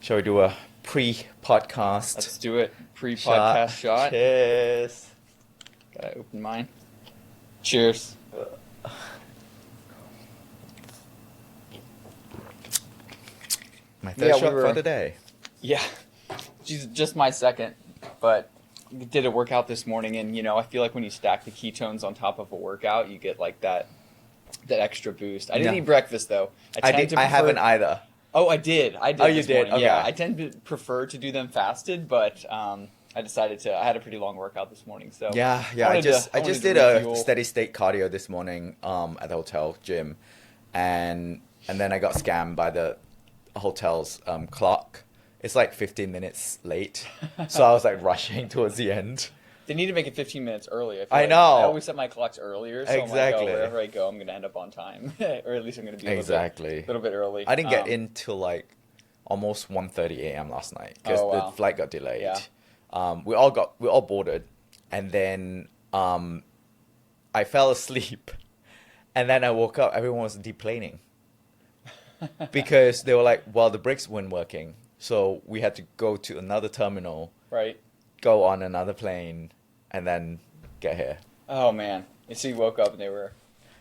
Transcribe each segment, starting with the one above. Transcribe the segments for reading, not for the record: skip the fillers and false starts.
Shall we do a pre-podcast Let's do it. Pre-podcast shot. Cheers. Gotta open mine. Cheers. My third shot for the day. Yeah. Just my second. But did a workout this morning, and I feel like when you stack the ketones on top of a workout, you get like that extra boost. I didn't eat breakfast though. I haven't either. Oh, I did. Oh, you did? Okay. Yeah, I tend to prefer to do them fasted, but I decided to. I had a pretty long workout this morning, so yeah. I just did a steady state cardio this morning at the hotel gym, and then I got scammed by the hotel's clock. It's like 15 minutes late, so I was like rushing towards the end. They need to make it 15 minutes early. I know. I always set my clocks earlier, so exactly. I'm like, wherever I go, I'm going to end up on time. Or at least I'm going to be a little bit early. I didn't get in till like almost 1:30 a.m. last night because the flight got delayed. Yeah. We all boarded, and then I fell asleep, and then I woke up. Everyone was deplaning because they were like, well, the brakes weren't working. So we had to go to another terminal, right? Go on another plane, and then get here. Oh man! So you woke up and they were.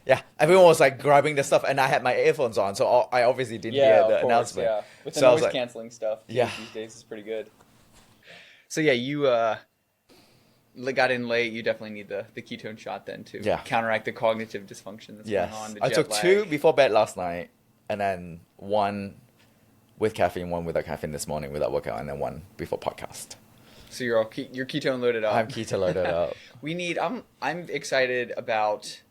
Yeah, everyone was like grabbing the stuff, and I had my earphones on, so I obviously didn't hear the announcement. Yeah, with the noise canceling stuff. Yeah, these days is pretty good. So yeah, you got in late. You definitely need the ketone shot then to counteract the cognitive dysfunction that's going on. I took 2 before bed last night, and then 1 with caffeine, 1 without caffeine this morning without workout, and then 1 before podcast. So you're ketone loaded up. I'm keto loaded up. I'm excited about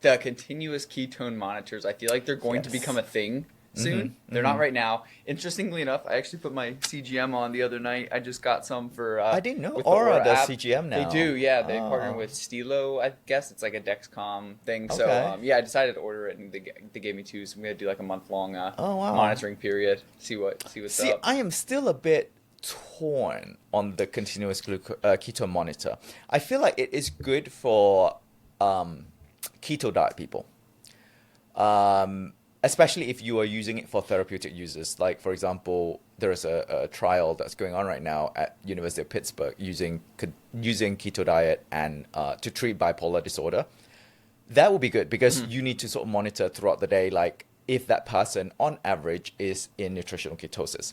the continuous ketone monitors. I feel like they're going to become a thing soon. Mm-hmm. They're not right now. Interestingly enough, I actually put my CGM on the other night. I just got some for. I didn't know Aura does CGM now. They do, yeah. They partner with Stilo. I guess it's like a Dexcom thing. Okay. So I decided to order it, and they gave me 2. So I'm gonna do like a month-long monitoring period. See what's up. I am still a bit torn on the continuous keto monitor. I feel like it is good for keto diet people, especially if you are using it for therapeutic uses. Like, for example, there is a trial that's going on right now at University of Pittsburgh using keto diet and to treat bipolar disorder. That would be good because you need to sort of monitor throughout the day, like if that person on average is in nutritional ketosis.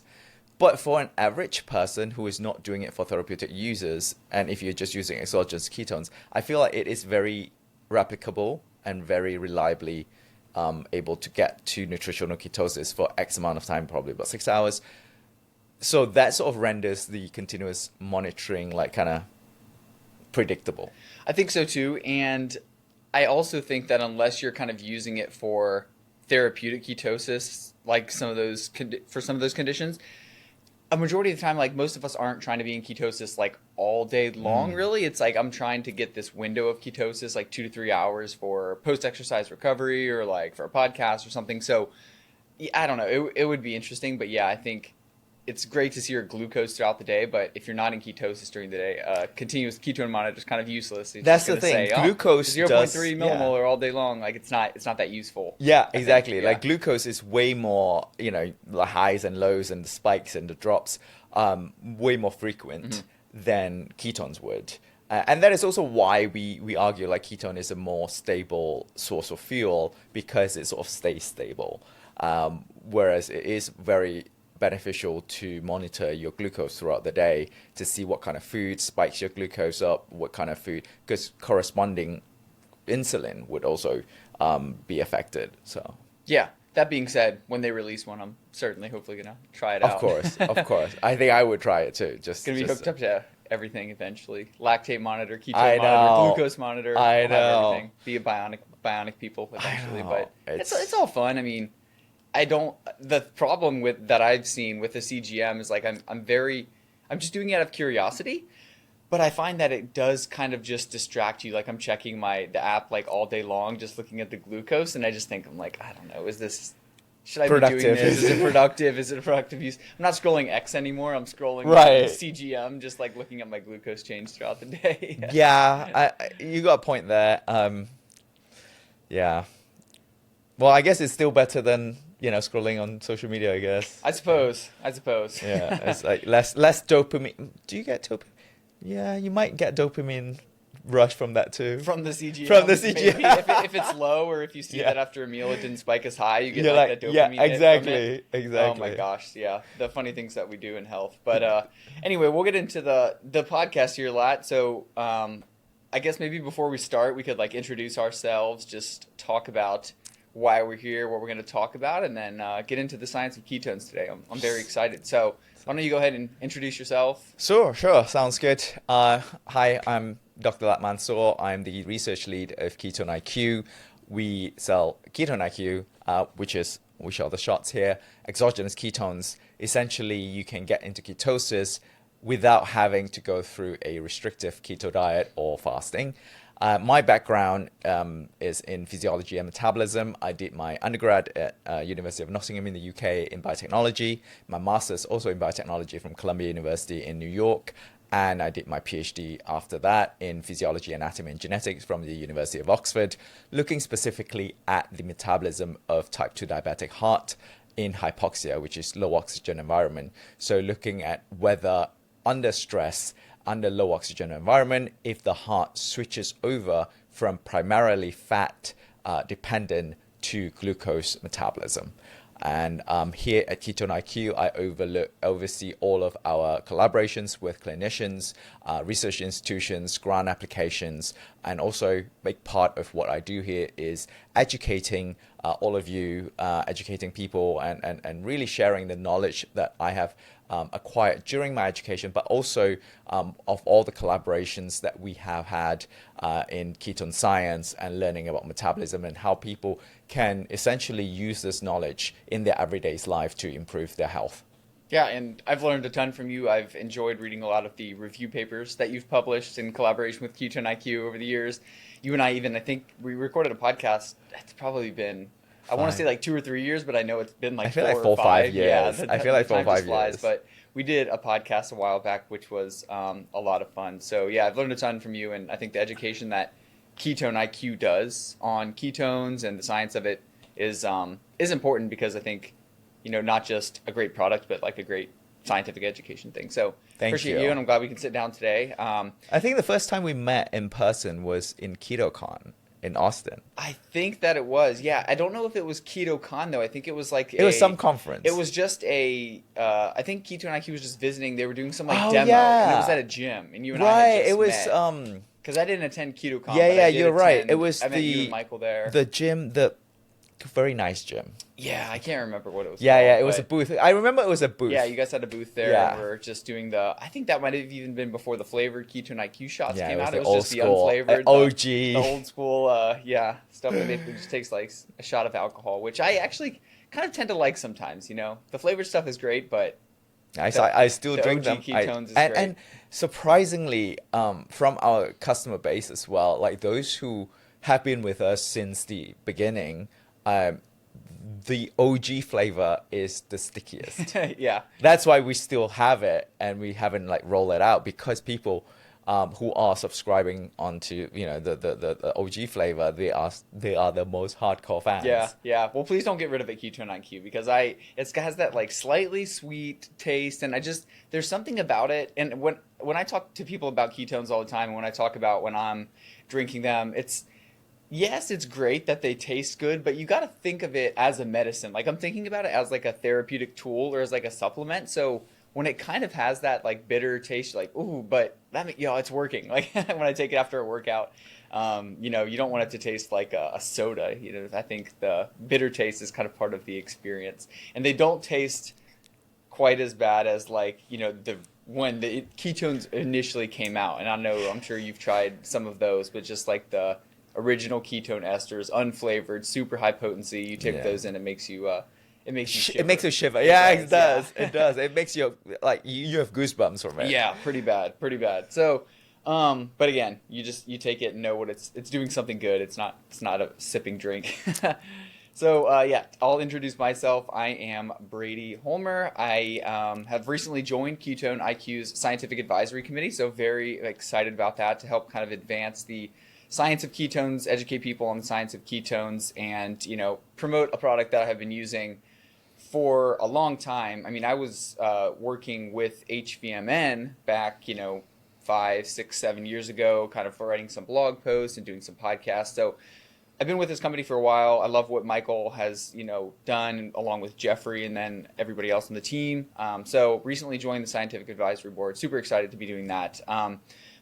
But for an average person who is not doing it for therapeutic uses, and if you're just using exogenous ketones, I feel like it is very replicable and very reliably able to get to nutritional ketosis for X amount of time, probably about 6 hours. So that sort of renders the continuous monitoring like kind of predictable. I think so too. And I also think that unless you're kind of using it for therapeutic ketosis, like for some of those conditions, a majority of the time, like most of us aren't trying to be in ketosis like all day long, really. It's like I'm trying to get this window of ketosis, like 2 to 3 hours for post-exercise recovery or like for a podcast or something. So I don't know. It would be interesting. But yeah, I think it's great to see your glucose throughout the day. But if you're not in ketosis during the day, continuous ketone monitor is kind of useless. It's That's the thing. Glucose 0.3 millimolar all day long. Like it's not that useful. Yeah, exactly. Like glucose is way more, the highs and lows and the spikes and the drops, way more frequent than ketones would. And that is also why we argue like ketone is a more stable source of fuel because it sort of stays stable. Whereas it is very beneficial to monitor your glucose throughout the day to see what kind of food spikes your glucose up, what kind of food, because corresponding insulin would also be affected. So yeah. That being said, when they release one, I'm certainly hopefully gonna try it out. Of course. I think I would try it too. Just gonna be hooked up to everything eventually. Lactate monitor, ketone monitor, glucose monitor. I know. Everything. Be a bionic people eventually, but it's all fun. I mean, the problem that I've seen with the CGM is like I'm just doing it out of curiosity, but I find that it does kind of just distract you. Like I'm checking the app like all day long, just looking at the glucose, and I just think I'm like, I don't know, should I be doing this? Is it productive? Is it a productive use? I'm not scrolling X anymore. I'm scrolling CGM, just like looking at my glucose change throughout the day. Yeah, you got a point there. Yeah. Well, I guess it's still better than scrolling on social media, I guess. I suppose. I suppose. Yeah, it's like less dopamine. Do you get dopamine? Yeah, you might get dopamine rush from that too. From the CGM. From the CGM. Maybe. If it's low, or if you see that after a meal it didn't spike as high, you get You're like that dopamine hit exactly, from it. exactly. Oh my gosh, yeah. The funny things that we do in health. But anyway, we'll get into the podcast here, Latt. So I guess maybe before we start, we could like introduce ourselves, just talk about why we're here, what we're going to talk about, and then get into the science of ketones today. I'm very excited. So why don't you go ahead and introduce yourself? Sure. Sounds good. Hi, I'm Dr. Latt Mansor. I'm the research lead of Ketone-IQ. We sell Ketone-IQ, which are the shots here, exogenous ketones. Essentially, you can get into ketosis without having to go through a restrictive keto diet or fasting. My background is in physiology and metabolism. I did my undergrad at University of Nottingham in the UK in biotechnology. My master's also in biotechnology from Columbia University in New York. And I did my PhD after that in physiology, anatomy, and genetics from the University of Oxford, looking specifically at the metabolism of type 2 diabetic heart in hypoxia, which is low oxygen environment. So looking at whether under stress, under low oxygen environment, if the heart switches over from primarily fat dependent to glucose metabolism. And here at Ketone-IQ, I oversee all of our collaborations with clinicians, research institutions, grant applications, and also a big part of what I do here is educating all of you, educating people, and really sharing the knowledge that I have acquired during my education, but also of all the collaborations that we have had in ketone science and learning about metabolism and how people can essentially use this knowledge in their everyday life to improve their health. Yeah, and I've learned a ton from you. I've enjoyed reading a lot of the review papers that you've published in collaboration with Ketone-IQ over the years. You and I think we recorded a podcast. It's probably been, I want to say like 2 or 3 years, but I know it's been like 4 or 5 years. Yeah, I feel like 4 or 5 flies, years. But we did a podcast a while back, which was a lot of fun. So yeah, I've learned a ton from you, and I think the education that Ketone-IQ does on ketones and the science of it is important, because I think, not just a great product, but like a great scientific education thing. So appreciate you, and I'm glad we can sit down today. I think the first time we met in person was in KetoCon in Austin. I think that it was. Yeah, I don't know if it was KetoCon though. I think it was like it was some conference. It was just I think Ketone-IQ was just visiting. They were doing some demo, yeah. and it was at a gym, and you and I had just it was met. Because I didn't attend KetoCon. Yeah, you're right. It was I met you and Michael there. The gym, the very nice gym. Yeah, I can't remember what it was. Yeah, called, it was a booth. I remember it was a booth. Yeah, you guys had a booth there. Yeah. And we were just doing I think that might have even been before the flavored Ketone-IQ shots came out. It was just the unflavored, OG, the old school, stuff that basically just takes like a shot of alcohol, which I actually kind of tend to like sometimes. The flavored stuff is great, but I still drink OG them. Ketones is great. And surprisingly, from our customer base as well, like those who have been with us since the beginning, the OG flavor is the stickiest. Yeah. That's why we still have it and we haven't like rolled it out, because people who are subscribing onto the OG flavor, they are the most hardcore fans. Yeah. Well, please don't get rid of it, Ketone-IQ, because it has that like slightly sweet taste, and there's something about it. And when I talk to people about ketones all the time, and when I talk about when I'm drinking them, yes, it's great that they taste good, but you got to think of it as a medicine. Like I'm thinking about it as like a therapeutic tool or as like a supplement. So when it kind of has that like bitter taste, like, ooh, but it's working. Like when I take it after a workout, you don't want it to taste like a soda. I think the bitter taste is kind of part of the experience, and they don't taste quite as bad as like, when the ketones initially came out. And I'm sure you've tried some of those, but just like the original ketone esters, unflavored, super high potency. You take those in, it makes you shiver. It makes you shiver. Yeah, it does. Yeah. It does. It makes you like you have goosebumps from it. Yeah, pretty bad. So, but again, you take it and know what it's doing something good. It's not a sipping drink. So I'll introduce myself. I am Brady Holmer. I have recently joined Ketone-IQ's scientific advisory committee, so very excited about that, to help kind of advance the science of ketones, educate people on the science of ketones, and promote a product that I have been using for a long time, I mean, I was working with HVMN back, 5, 6, 7 years ago, kind of for writing some blog posts and doing some podcasts. So I've been with this company for a while. I love what Michael has, done along with Jeffrey and then everybody else on the team. So recently joined the Scientific Advisory Board. Super excited to be doing that.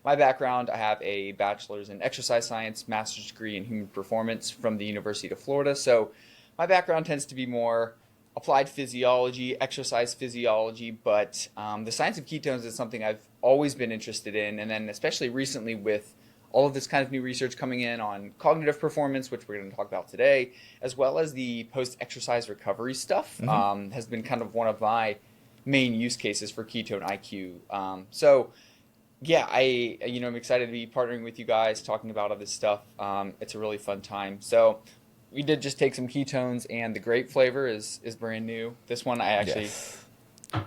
My background, I have a bachelor's in exercise science, master's degree in human performance from the University of Florida. So my background tends to be more applied physiology, exercise physiology, but the science of ketones is something I've always been interested in. And then especially recently with all of this kind of new research coming in on cognitive performance, which we're going to talk about today, as well as the post-exercise recovery stuff, has been kind of one of my main use cases for Ketone-IQ. So yeah, I'm excited to be partnering with you guys, talking about all this stuff. It's a really fun time. So we did just take some ketones, and the grape flavor is brand new. This one I actually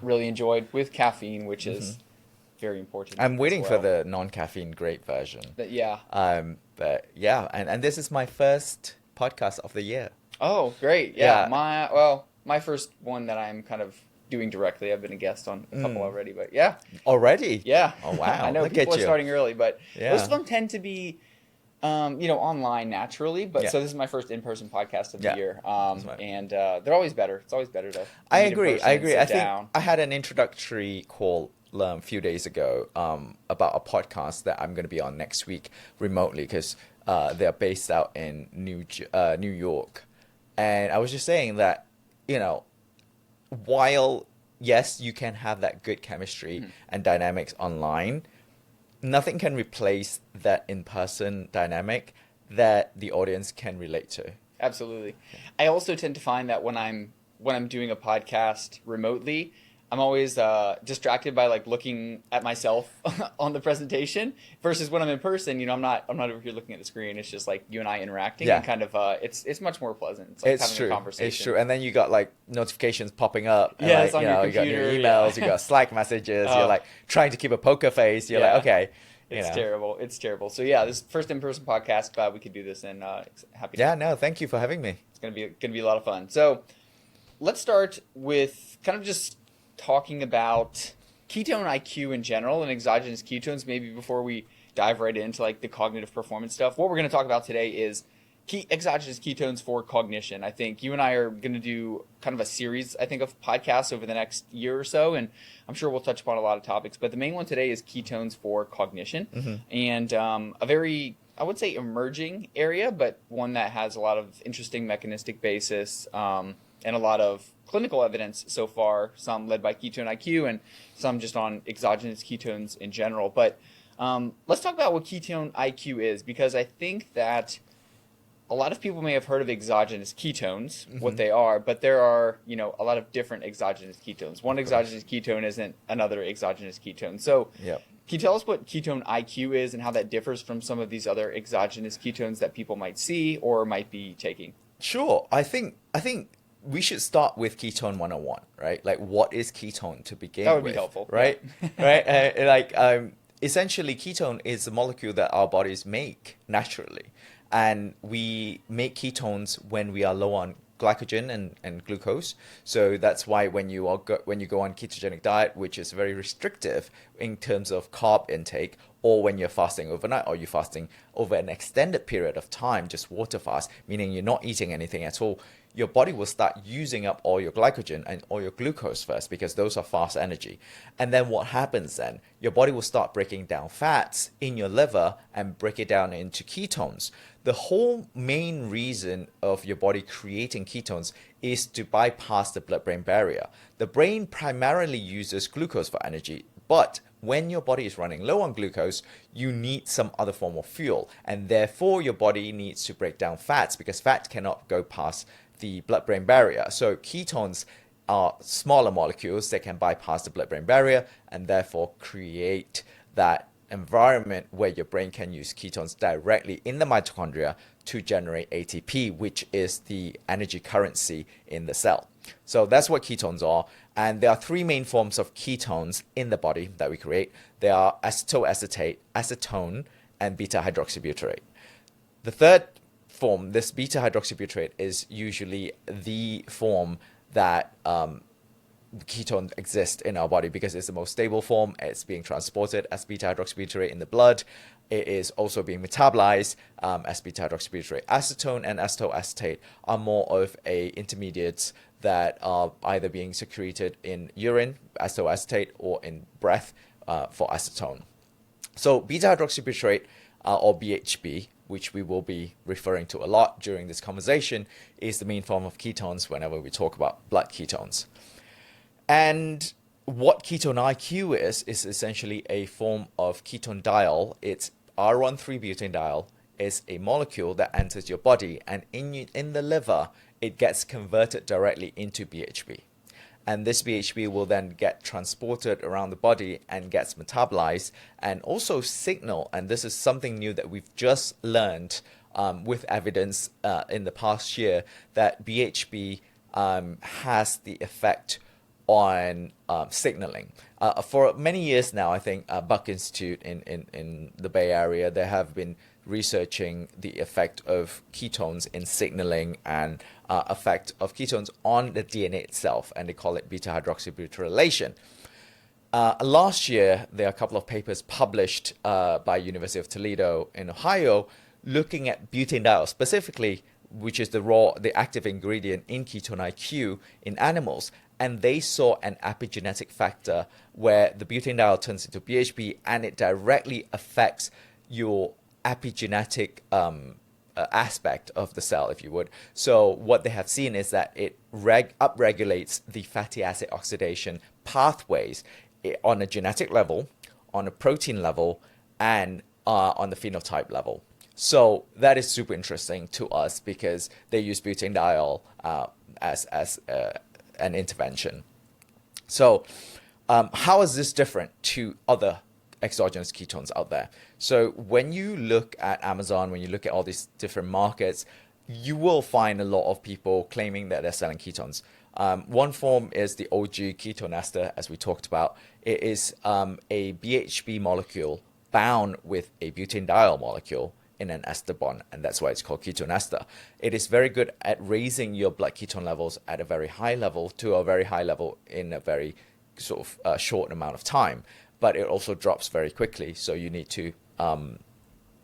really enjoyed with caffeine, which is very important. I'm waiting as for well. the non-caffeine grape version. But yeah. But yeah, and this is my first podcast of the year. Oh, great. Yeah. Yeah. My first one that I'm kind of doing directly. I've been a guest on a couple already, but yeah. Already? Yeah. Oh, wow. I know Look people at are you. starting early, but Yeah. most of them tend to be online naturally, but Yeah. so this is my first in-person podcast of the Yeah. year, right. and they're always better. It's always better to I meet in agree. person I and agree. sit I think down. I had an introductory call a few days ago about a podcast that I'm going to be on next week remotely because they're based out in New York, and I was just saying that while yes you can have that good chemistry and dynamics online, nothing can replace that in-person dynamic that the audience can relate to. Absolutely. I also tend to find that when I'm doing a podcast remotely, I'm always distracted by like looking at myself on the presentation versus when I'm in person. I'm not over here looking at the screen. It's just like you and I interacting, Yeah. and kind of it's much more pleasant. It's like It's having true. a conversation. It's true. And then you got like notifications popping up. And, Yeah, like, it's on your you got new computer, emails, yeah. you got Slack messages. Oh. You're like trying to keep a poker face. You're Yeah. like, okay, It's terrible. It's terrible. So yeah, this first in-person podcast. Glad we could do this, and happy. Yeah, no, thank you for having me. It's gonna be a lot of fun. So let's start with kind of just talking about Ketone-IQ in general and exogenous ketones, maybe before we dive right into like the cognitive performance stuff. What we're going to talk about today is exogenous ketones for cognition. I think you and I are going to do kind of a series, I think, of podcasts over the next year or so, and I'm sure we'll touch upon a lot of topics. But the main one today is ketones for cognition, and a very, I would say, emerging area, but one that has a lot of interesting mechanistic basis and a lot of clinical evidence so far, some led by Ketone-IQ and some just on exogenous ketones in general. But let's talk about what Ketone-IQ is, because I think that a lot of people may have heard of exogenous ketones, what they are, but there are, a lot of different exogenous ketones. One exogenous ketone isn't another exogenous ketone. So Yep. can you tell us what Ketone-IQ is and how that differs from some of these other exogenous ketones that people might see or might be taking? Sure. I think we should start with ketone 101, right? Like, what is ketone to begin with? That would be helpful, right? Right? Essentially, ketone is a molecule that our bodies make naturally. And we make ketones when we are low on glycogen and glucose. So that's why when you go on ketogenic diet, which is very restrictive in terms of carb intake, or when you're fasting overnight, or you're fasting over an extended period of time, just water fast, meaning you're not eating anything at all, your body will start using up all your glycogen and all your glucose first, because those are fast energy. And then what happens then? Your body will start breaking down fats in your liver and break it down into ketones. The whole main reason of your body creating ketones is to bypass the blood-brain barrier. The brain primarily uses glucose for energy, but when your body is running low on glucose, you need some other form of fuel, and therefore your body needs to break down fats, because fat cannot go past the blood-brain barrier. So ketones are smaller molecules that can bypass the blood-brain barrier and therefore create that environment where your brain can use ketones directly in the mitochondria to generate ATP, which is the energy currency in the cell. So that's what ketones are. And there are three main forms of ketones in the body that we create. They are acetoacetate, acetone, and beta-hydroxybutyrate. The third form, this beta-hydroxybutyrate, is usually the form that ketone exists in our body because it's the most stable form. It's being transported as beta-hydroxybutyrate in the blood. It is also being metabolized as beta-hydroxybutyrate. Acetone and acetoacetate are more of intermediates that are either being secreted in urine, acetoacetate, or in breath for acetone. So beta-hydroxybutyrate, or BHB, which we will be referring to a lot during this conversation, is the main form of ketones whenever we talk about blood ketones. And what Ketone-IQ is essentially a form of ketone diol. It's R13-butanediol is a molecule that enters your body, and in the liver, it gets converted directly into BHB. And this BHB will then get transported around the body and gets metabolized and also signal. And this is something new that we've just learned with evidence in the past year, that BHB has the effect on signaling. For many years now, I think Buck Institute in the Bay Area, they have been researching the effect of ketones in signaling and effect of ketones on the DNA itself, and they call it beta-hydroxybutyrylation. Last year, there are a couple of papers published by University of Toledo in Ohio looking at butanediol specifically, which is the active ingredient in Ketone-IQ in animals. And they saw an epigenetic factor where the butanediol turns into BHB, and it directly affects your epigenetic aspect of the cell, if you would. So what they have seen is that it upregulates the fatty acid oxidation pathways on a genetic level, on a protein level, and on the phenotype level. So that is super interesting to us because they use butanediol as an intervention. So how is this different to other exogenous ketones out there? So when you look at Amazon, when you look at all these different markets, you will find a lot of people claiming that they're selling ketones. One form is the OG ketone ester, as we talked about. It is a BHB molecule bound with a butanediol molecule in an ester bond, and that's why it's called ketone ester. It is very good at raising your blood ketone levels at a very high level to a very high level in a very sort of short amount of time, but it also drops very quickly, so you need to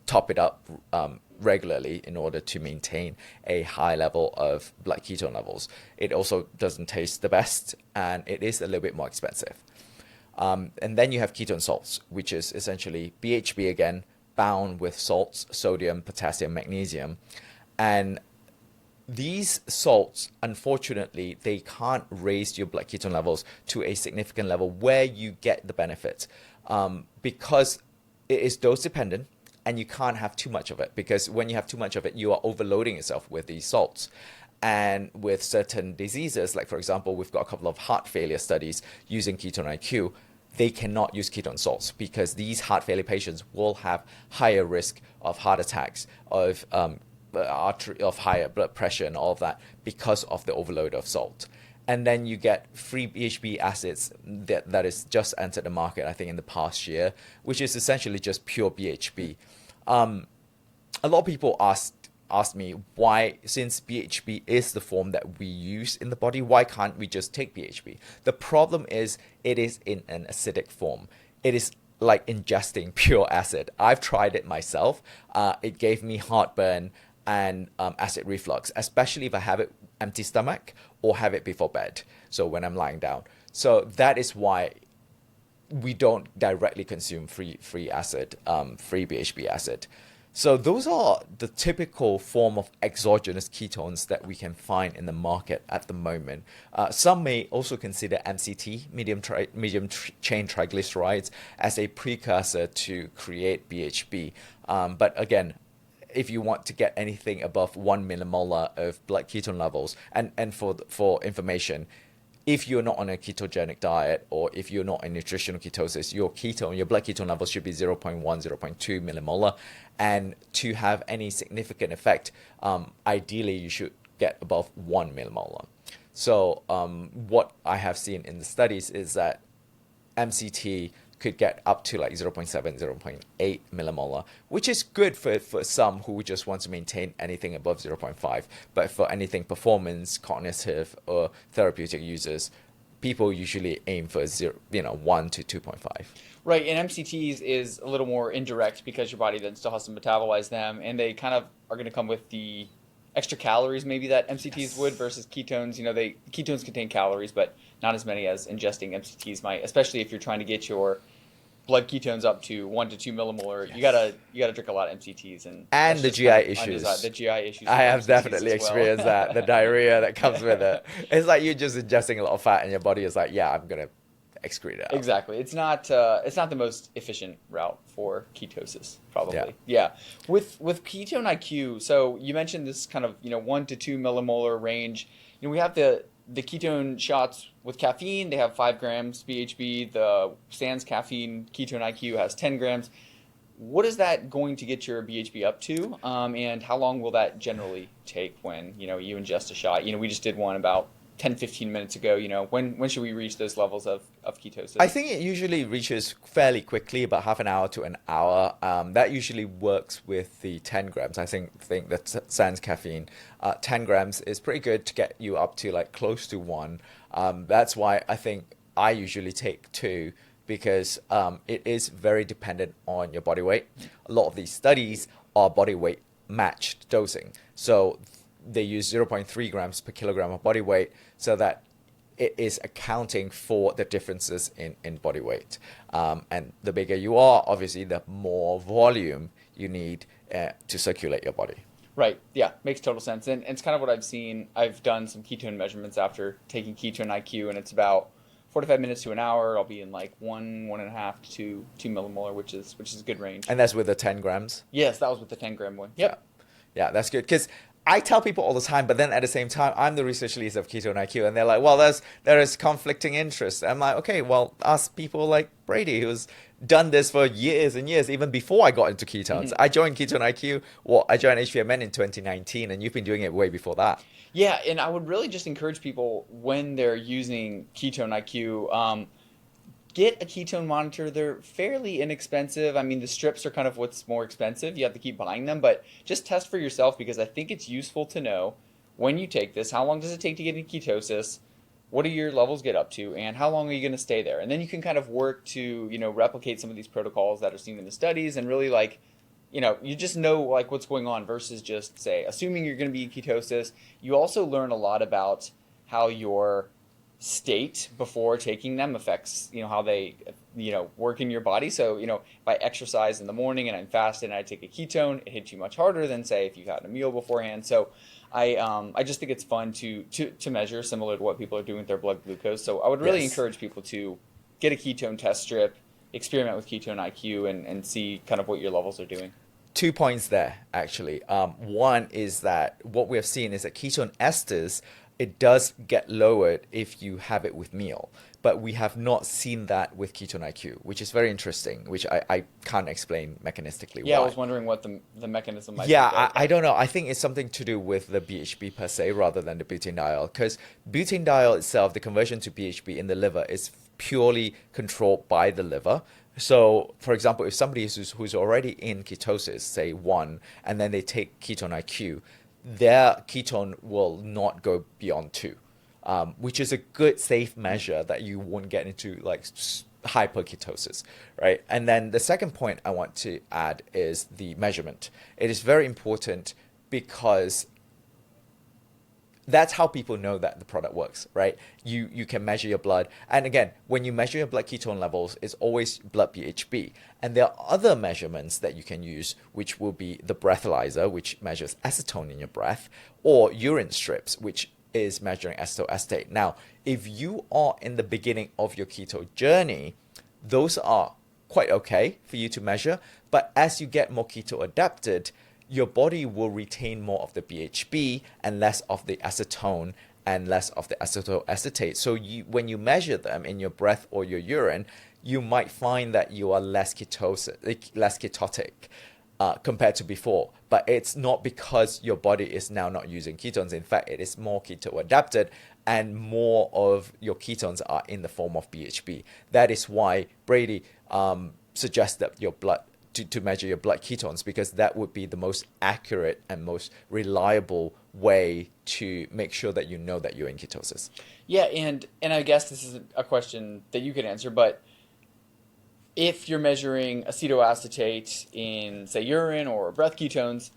top it up regularly in order to maintain a high level of blood ketone levels. It also doesn't taste the best, and it is a little bit more expensive. And then you have ketone salts, which is essentially BHB again, bound with salts, sodium, potassium, magnesium. And these salts, unfortunately, they can't raise your blood ketone levels to a significant level where you get the benefits because it is dose dependent, and you can't have too much of it, because when you have too much of it, you are overloading yourself with these salts. And with certain diseases, like for example, we've got a couple of heart failure studies using Ketone-IQ, they cannot use ketone salts because these heart failure patients will have higher risk of heart attacks, of higher blood pressure and all of that because of the overload of salt. And then you get free BHB acids that is just entered the market, I think, in the past year, which is essentially just pure BHB. A lot of people asked me why, since BHB is the form that we use in the body, why can't we just take BHB? The problem is it is in an acidic form. It is like ingesting pure acid. I've tried it myself. It gave me heartburn and acid reflux, especially if I have it empty stomach or have it before bed, so when I'm lying down. So that is why we don't directly consume free BHB acid. So those are the typical form of exogenous ketones that we can find in the market at the moment. Some may also consider MCT, medium chain triglycerides, as a precursor to create BHB. But again, if you want to get anything above 1 millimolar of blood ketone levels, and for information, if you're not on a ketogenic diet or if you're not in nutritional ketosis, your blood ketone levels should be 0.1, 0.2 millimolar. And to have any significant effect, ideally you should get above 1 millimolar. So what I have seen in the studies is that MCT could get up to like 0.7, 0.8 millimolar, which is good for some who just want to maintain anything above 0.5. But for anything performance, cognitive, or therapeutic users, people usually aim for 1 to 2.5. Right, and MCTs is a little more indirect because your body then still has to metabolize them, and they kind of are going to come with the extra calories maybe that MCTs would versus ketones. Ketones contain calories, but not as many as ingesting MCTs might, especially if you're trying to get your blood ketones up to 1 to 2 millimolar. You gotta drink a lot of MCTs, and the GI issues. The GI issues. I have MCTs definitely as well. experienced that. The diarrhea that comes with it. It's like you're just ingesting a lot of fat, and your body is like, yeah, I'm gonna excrete it out. Exactly. It's not the most efficient route for ketosis, probably. Yeah. With Ketone-IQ, so you mentioned this kind of 1 to 2 millimolar range. We have the ketone shots with caffeine. They have 5 grams BHB. The sans caffeine Ketone-IQ has 10 grams. What is that going to get your BHB up to? And how long will that generally take when you ingest a shot? We just did one about 10-15 minutes ago. When should we reach those levels of ketosis? I think it usually reaches fairly quickly, about half an hour to an hour. That usually works with the 10 grams. I think that sans caffeine, 10 grams is pretty good to get you up to like close to 1. That's why I think I usually take 2, because it is very dependent on your body weight. A lot of these studies are body weight matched dosing. So they use 0.3 grams per kilogram of body weight so that it is accounting for the differences in body weight. And the bigger you are, obviously, the more volume you need to circulate your body. Right. Yeah. Makes total sense. And it's kind of what I've seen. I've done some ketone measurements after taking Ketone-IQ, and it's about 45 minutes to an hour. I'll be in like 1.5 to 2 millimolar, which is a good range. And that's with the 10 grams? Yes, that was with the 10 gram one. Yep. Yeah, that's good. Because I tell people all the time, but then at the same time, I'm the research lead of Ketone-IQ, and they're like, well, there is conflicting interest. I'm like, okay, well, ask people like Brady, who's done this for years and years, even before I got into ketones. I joined Ketone-IQ, I joined HVMN in 2019, and you've been doing it way before that. Yeah, and I would really just encourage people when they're using Ketone-IQ, get a ketone monitor. They're fairly inexpensive. I mean, the strips are kind of what's more expensive. You have to keep buying them, but just test for yourself, because I think it's useful to know when you take this, how long does it take to get into ketosis, what do your levels get up to, and how long are you going to stay there? And then you can kind of work to, replicate some of these protocols that are seen in the studies, and really you just know like what's going on versus just say, assuming you're going to be in ketosis. You also learn a lot about how your state before taking them affects how they work in your body. So if I exercise in the morning and I'm fasted and I take a ketone, it hits you much harder than say if you've had a meal beforehand. So I just think it's fun to measure, similar to what people are doing with their blood glucose. So I would really encourage people to get a ketone test strip, experiment with Ketone-IQ, and see kind of what your levels are doing. 2 points there, actually. One is that what we have seen is that ketone esters, it does get lowered if you have it with meal. But we have not seen that with Ketone-IQ, which is very interesting, which I can't explain mechanistically why. Yeah, I was wondering what the mechanism might be. Yeah, I don't know. I think it's something to do with the BHB per se rather than the butanediol, because butanediol itself, the conversion to BHB in the liver, is purely controlled by the liver. So, for example, if somebody who's already in ketosis, say 1, and then they take Ketone-IQ, their ketone will not go beyond 2, which is a good safe measure that you won't get into like hyperketosis, right? And then the second point I want to add is the measurement. It is very important because that's how people know that the product works, right? You can measure your blood. And again, when you measure your blood ketone levels, it's always blood BHB. And there are other measurements that you can use, which will be the breathalyzer, which measures acetone in your breath, or urine strips, which is measuring acetoacetate. Now, if you are in the beginning of your keto journey, those are quite okay for you to measure. But as you get more keto adapted, your body will retain more of the BHB and less of the acetone and less of the acetoacetate. So when you measure them in your breath or your urine, you might find that you are less ketotic compared to before. But it's not because your body is now not using ketones. In fact, it is more keto adapted, and more of your ketones are in the form of BHB. That is why Brady suggests that your blood to measure your blood ketones, because that would be the most accurate and most reliable way to make sure that you know that you're in ketosis. Yeah, and I guess this is a question that you could answer, but if you're measuring acetoacetate in, say, urine or breath ketones,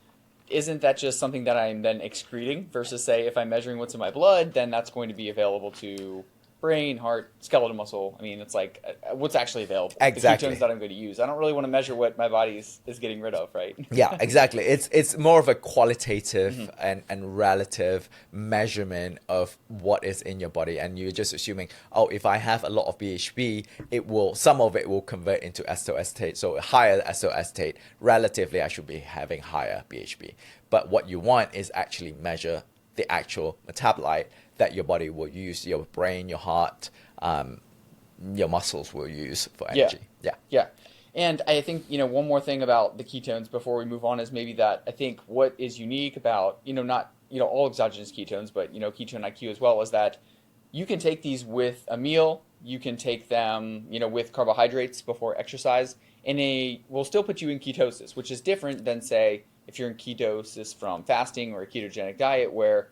isn't that just something that I'm then excreting versus, say, if I'm measuring what's in my blood, then that's going to be available to brain, heart, skeletal muscle? I mean, it's like what's actually available. Exactly. The ketones that I'm going to use. I don't really want to measure what my body is getting rid of, right? Yeah, exactly. It's more of a qualitative and relative measurement of what is in your body, and you're just assuming, oh, if I have a lot of BHB, some of it will convert into acetoacetate, so higher acetoacetate. Relatively, I should be having higher BHB. But what you want is actually measure the actual metabolite that your body will use, your brain, your heart, your muscles will use for energy. Yeah. And I think, one more thing about the ketones before we move on is maybe that I think what is unique about, not, all exogenous ketones, but, Ketone-IQ as well, is that you can take these with a meal, you can take them, with carbohydrates before exercise, and they will still put you in ketosis, which is different than, say, if you're in ketosis from fasting or a ketogenic diet, where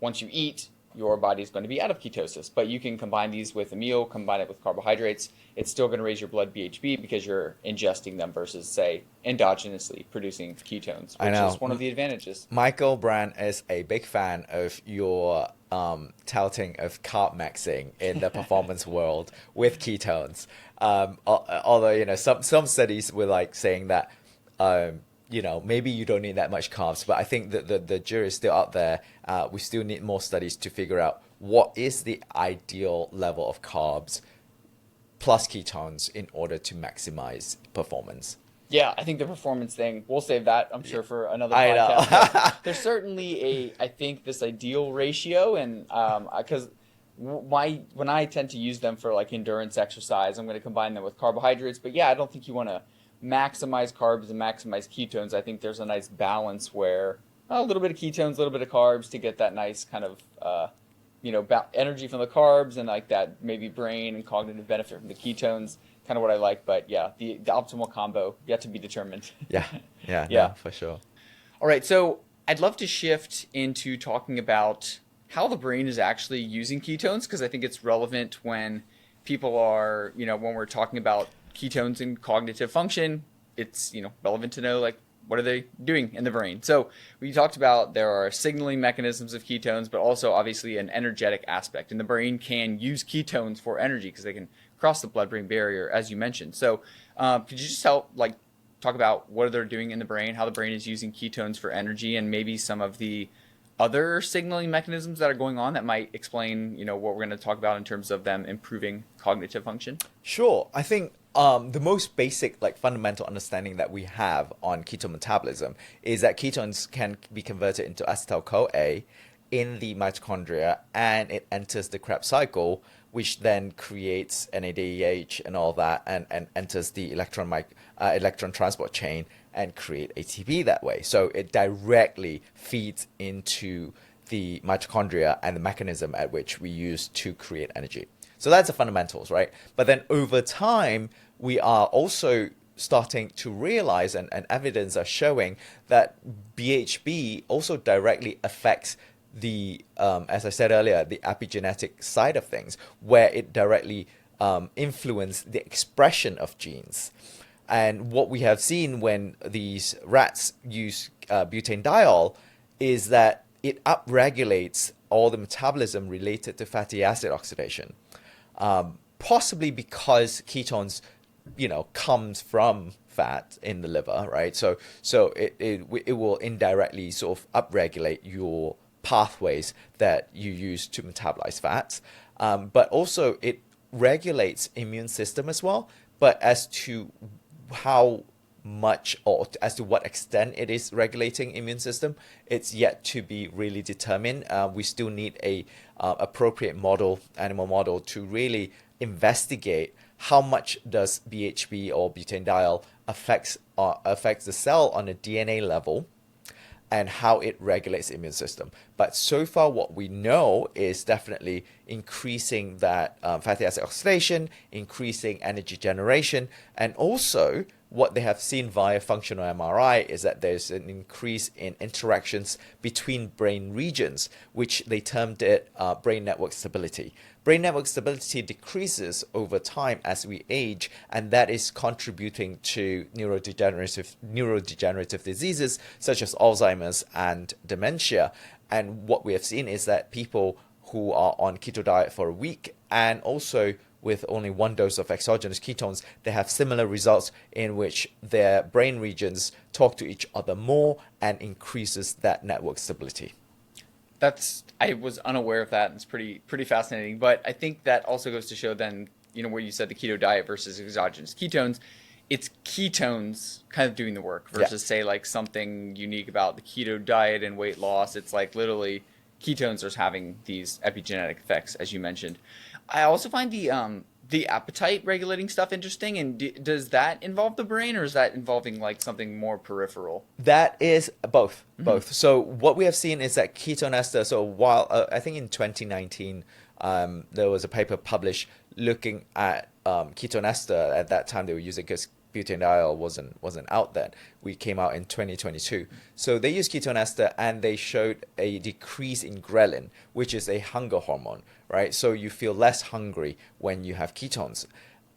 once you eat, your body is going to be out of ketosis. But you can combine these with a meal, combine it with carbohydrates. It's still going to raise your blood BHB because you're ingesting them versus, say, endogenously producing ketones, which is one of the advantages. Michael Brand is a big fan of your touting of carb maxing in the performance world with ketones. Although, some studies were like saying that, maybe you don't need that much carbs, but I think that the jury is still out there. We still need more studies to figure out what is the ideal level of carbs plus ketones in order to maximize performance. Yeah, I think the performance thing, we'll save that, I'm sure, for another podcast. There's certainly I think this ideal ratio, and because when I tend to use them for like endurance exercise, I'm going to combine them with carbohydrates. But yeah, I don't think you want to maximize carbs and maximize ketones. I think there's a nice balance where a little bit of ketones, a little bit of carbs to get that nice kind of energy from the carbs and like that maybe brain and cognitive benefit from the ketones. Kind of what I like, but yeah, the optimal combo yet to be determined. Yeah, no, for sure. All right, so I'd love to shift into talking about how the brain is actually using ketones, because I think it's relevant when people are, when we're talking about ketones and cognitive function, it's, relevant to know, like, what are they doing in the brain? So we talked about there are signaling mechanisms of ketones, but also obviously an energetic aspect. And the brain can use ketones for energy because they can cross the blood-brain barrier, as you mentioned. So could you just talk about what they're doing in the brain, how the brain is using ketones for energy, and maybe some of the other signaling mechanisms that are going on that might explain, what we're going to talk about in terms of them improving cognitive function? Sure. I think the most basic, fundamental understanding that we have on ketone metabolism is that ketones can be converted into acetyl-CoA in the mitochondria, and it enters the Krebs cycle, which then creates NADH and all that, and enters the electron transport chain and create ATP that way. So it directly feeds into the mitochondria and the mechanism at which we use to create energy. So that's the fundamentals, right? But then over time, we are also starting to realize, and evidence are showing, that BHB also directly affects the, as I said earlier, the epigenetic side of things, where it directly influences the expression of genes. And what we have seen when these rats use butanediol is that it upregulates all the metabolism related to fatty acid oxidation, possibly because ketones, comes from fat in the liver, right? So it will indirectly sort of upregulate your pathways that you use to metabolize fats, but also it regulates immune system as well. But as to how much or as to what extent it is regulating immune system, it's yet to be really determined. We still need a appropriate animal model to really investigate how much does BHB or butanediol affects the cell on a DNA level, and how it regulates the immune system. But so far, what we know is definitely increasing that fatty acid oxidation, increasing energy generation, and also what they have seen via functional MRI is that there's an increase in interactions between brain regions, which they termed it brain network stability. Brain network stability decreases over time as we age, and that is contributing to neurodegenerative diseases such as Alzheimer's and dementia. And what we have seen is that people who are on keto diet for a week and also with only one dose of exogenous ketones, they have similar results in which their brain regions talk to each other more and increases that network stability. I was unaware of that. It's pretty fascinating. But I think that also goes to show then, where you said the keto diet versus exogenous ketones, it's ketones kind of doing the work versus say like something unique about the keto diet and weight loss. It's like literally ketones are having these epigenetic effects, as you mentioned. I also find the appetite regulating stuff interesting. And does that involve the brain, or is that involving like something more peripheral? That is both. Both. So what we have seen is that ketone ester. So while I think in 2019 there was a paper published looking at ketone ester. At that time they were using because butanediol wasn't out then. We came out in 2022. So they used ketone ester and they showed a decrease in ghrelin, which is a hunger hormone, right? So you feel less hungry when you have ketones.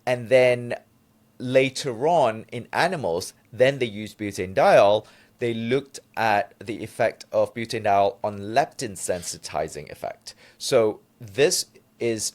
And then later on in animals, then they used butanediol. They looked at the effect of butanediol on leptin sensitizing effect. So this is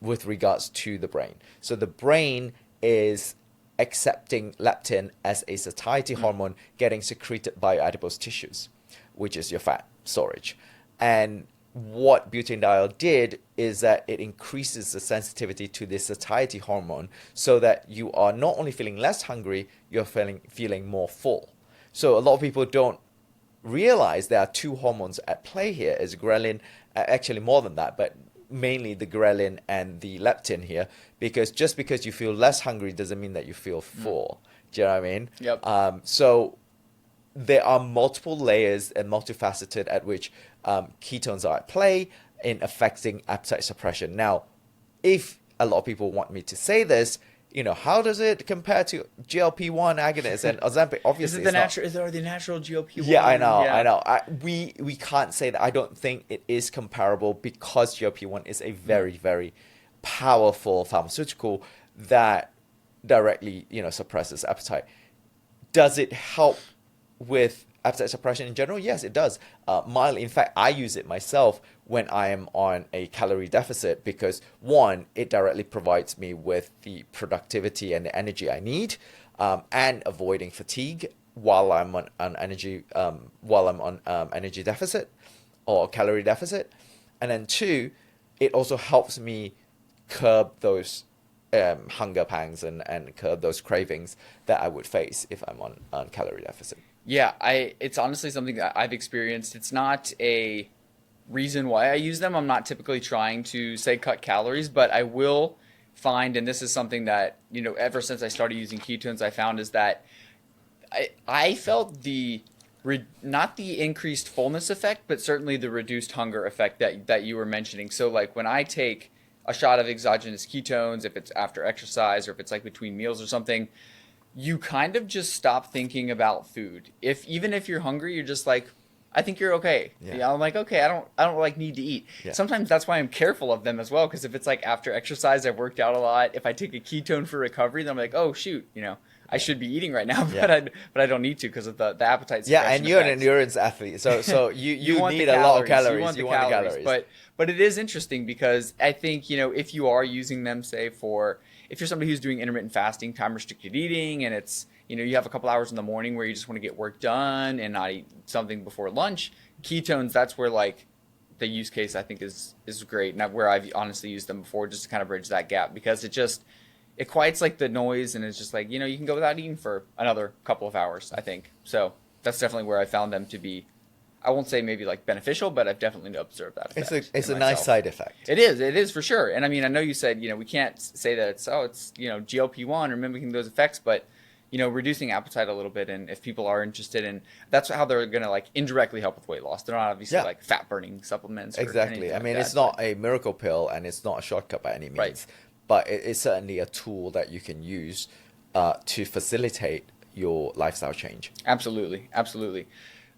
with regards to the brain. So the brain is accepting leptin as a satiety hormone getting secreted by your adipose tissues, which is your fat storage. And what butanediol did is that it increases the sensitivity to the satiety hormone so that you are not only feeling less hungry, you're feeling more full. So a lot of people don't realize there are two hormones at play here. Is ghrelin, actually more than that, but mainly the ghrelin and the leptin here, because just because you feel less hungry doesn't mean that you feel full. Do you know what I mean? Yep. So there are multiple layers and multifaceted at which ketones are at play in affecting appetite suppression. Now, if a lot of people want me to say this, how does it compare to GLP-1 agonists and Ozempic? Obviously, is there the natural GLP-1? Yeah, I know. We can't say that. I don't think it is comparable because GLP-1 is a very, very powerful pharmaceutical that directly, suppresses appetite. Does it help with appetite suppression in general? Yes, it does. Mildly. In fact, I use it myself when I am on a calorie deficit because one, it directly provides me with the productivity and the energy I need, and avoiding fatigue while I'm on energy deficit or calorie deficit, and then two, it also helps me curb those hunger pangs and curb those cravings that I would face if I'm on calorie deficit. Yeah, it's honestly something that I've experienced. It's not a reason why I use them. I'm not typically trying to say cut calories, but I will find, and this is something that, ever since I started using ketones, I found is that I felt not the increased fullness effect, but certainly the reduced hunger effect that you were mentioning. So like when I take a shot of exogenous ketones, if it's after exercise or if it's like between meals or something, you kind of just stop thinking about food. Even if you're hungry, you're just like, I think you're okay. Yeah. I'm like, okay, I don't like need to eat. Yeah. Sometimes that's why I'm careful of them as well, because if it's like after exercise, I've worked out a lot. If I take a ketone for recovery, then I'm like, oh shoot, I should be eating right now, but I don't need to because of the appetite. Yeah, and you're an endurance athlete, so you need a lot of calories. You want the calories. But it is interesting because I think if you are using them, say if you're somebody who's doing intermittent fasting, time restricted eating, and it's you have a couple hours in the morning where you just want to get work done and not eat something before lunch, ketones, that's where like the use case I think is great, and where I've honestly used them before just to kind of bridge that gap, because it quiets like the noise, and it's just like, you can go without eating for another couple of hours, I think. So that's definitely where I found them to be, I won't say maybe like beneficial, but I've definitely observed that effect. It's a nice side effect. It is for sure. And I mean, I know you said, we can't say that it's GLP-1 or mimicking those effects, but reducing appetite a little bit. And if people are interested in, that's how they're going to like indirectly help with weight loss. They're not obviously Yeah. like fat burning supplements or Exactly. anything I like mean, that. it's not a miracle pill and it's not a shortcut by any Right. means, but it is certainly a tool that you can use to facilitate your lifestyle change. Absolutely, absolutely.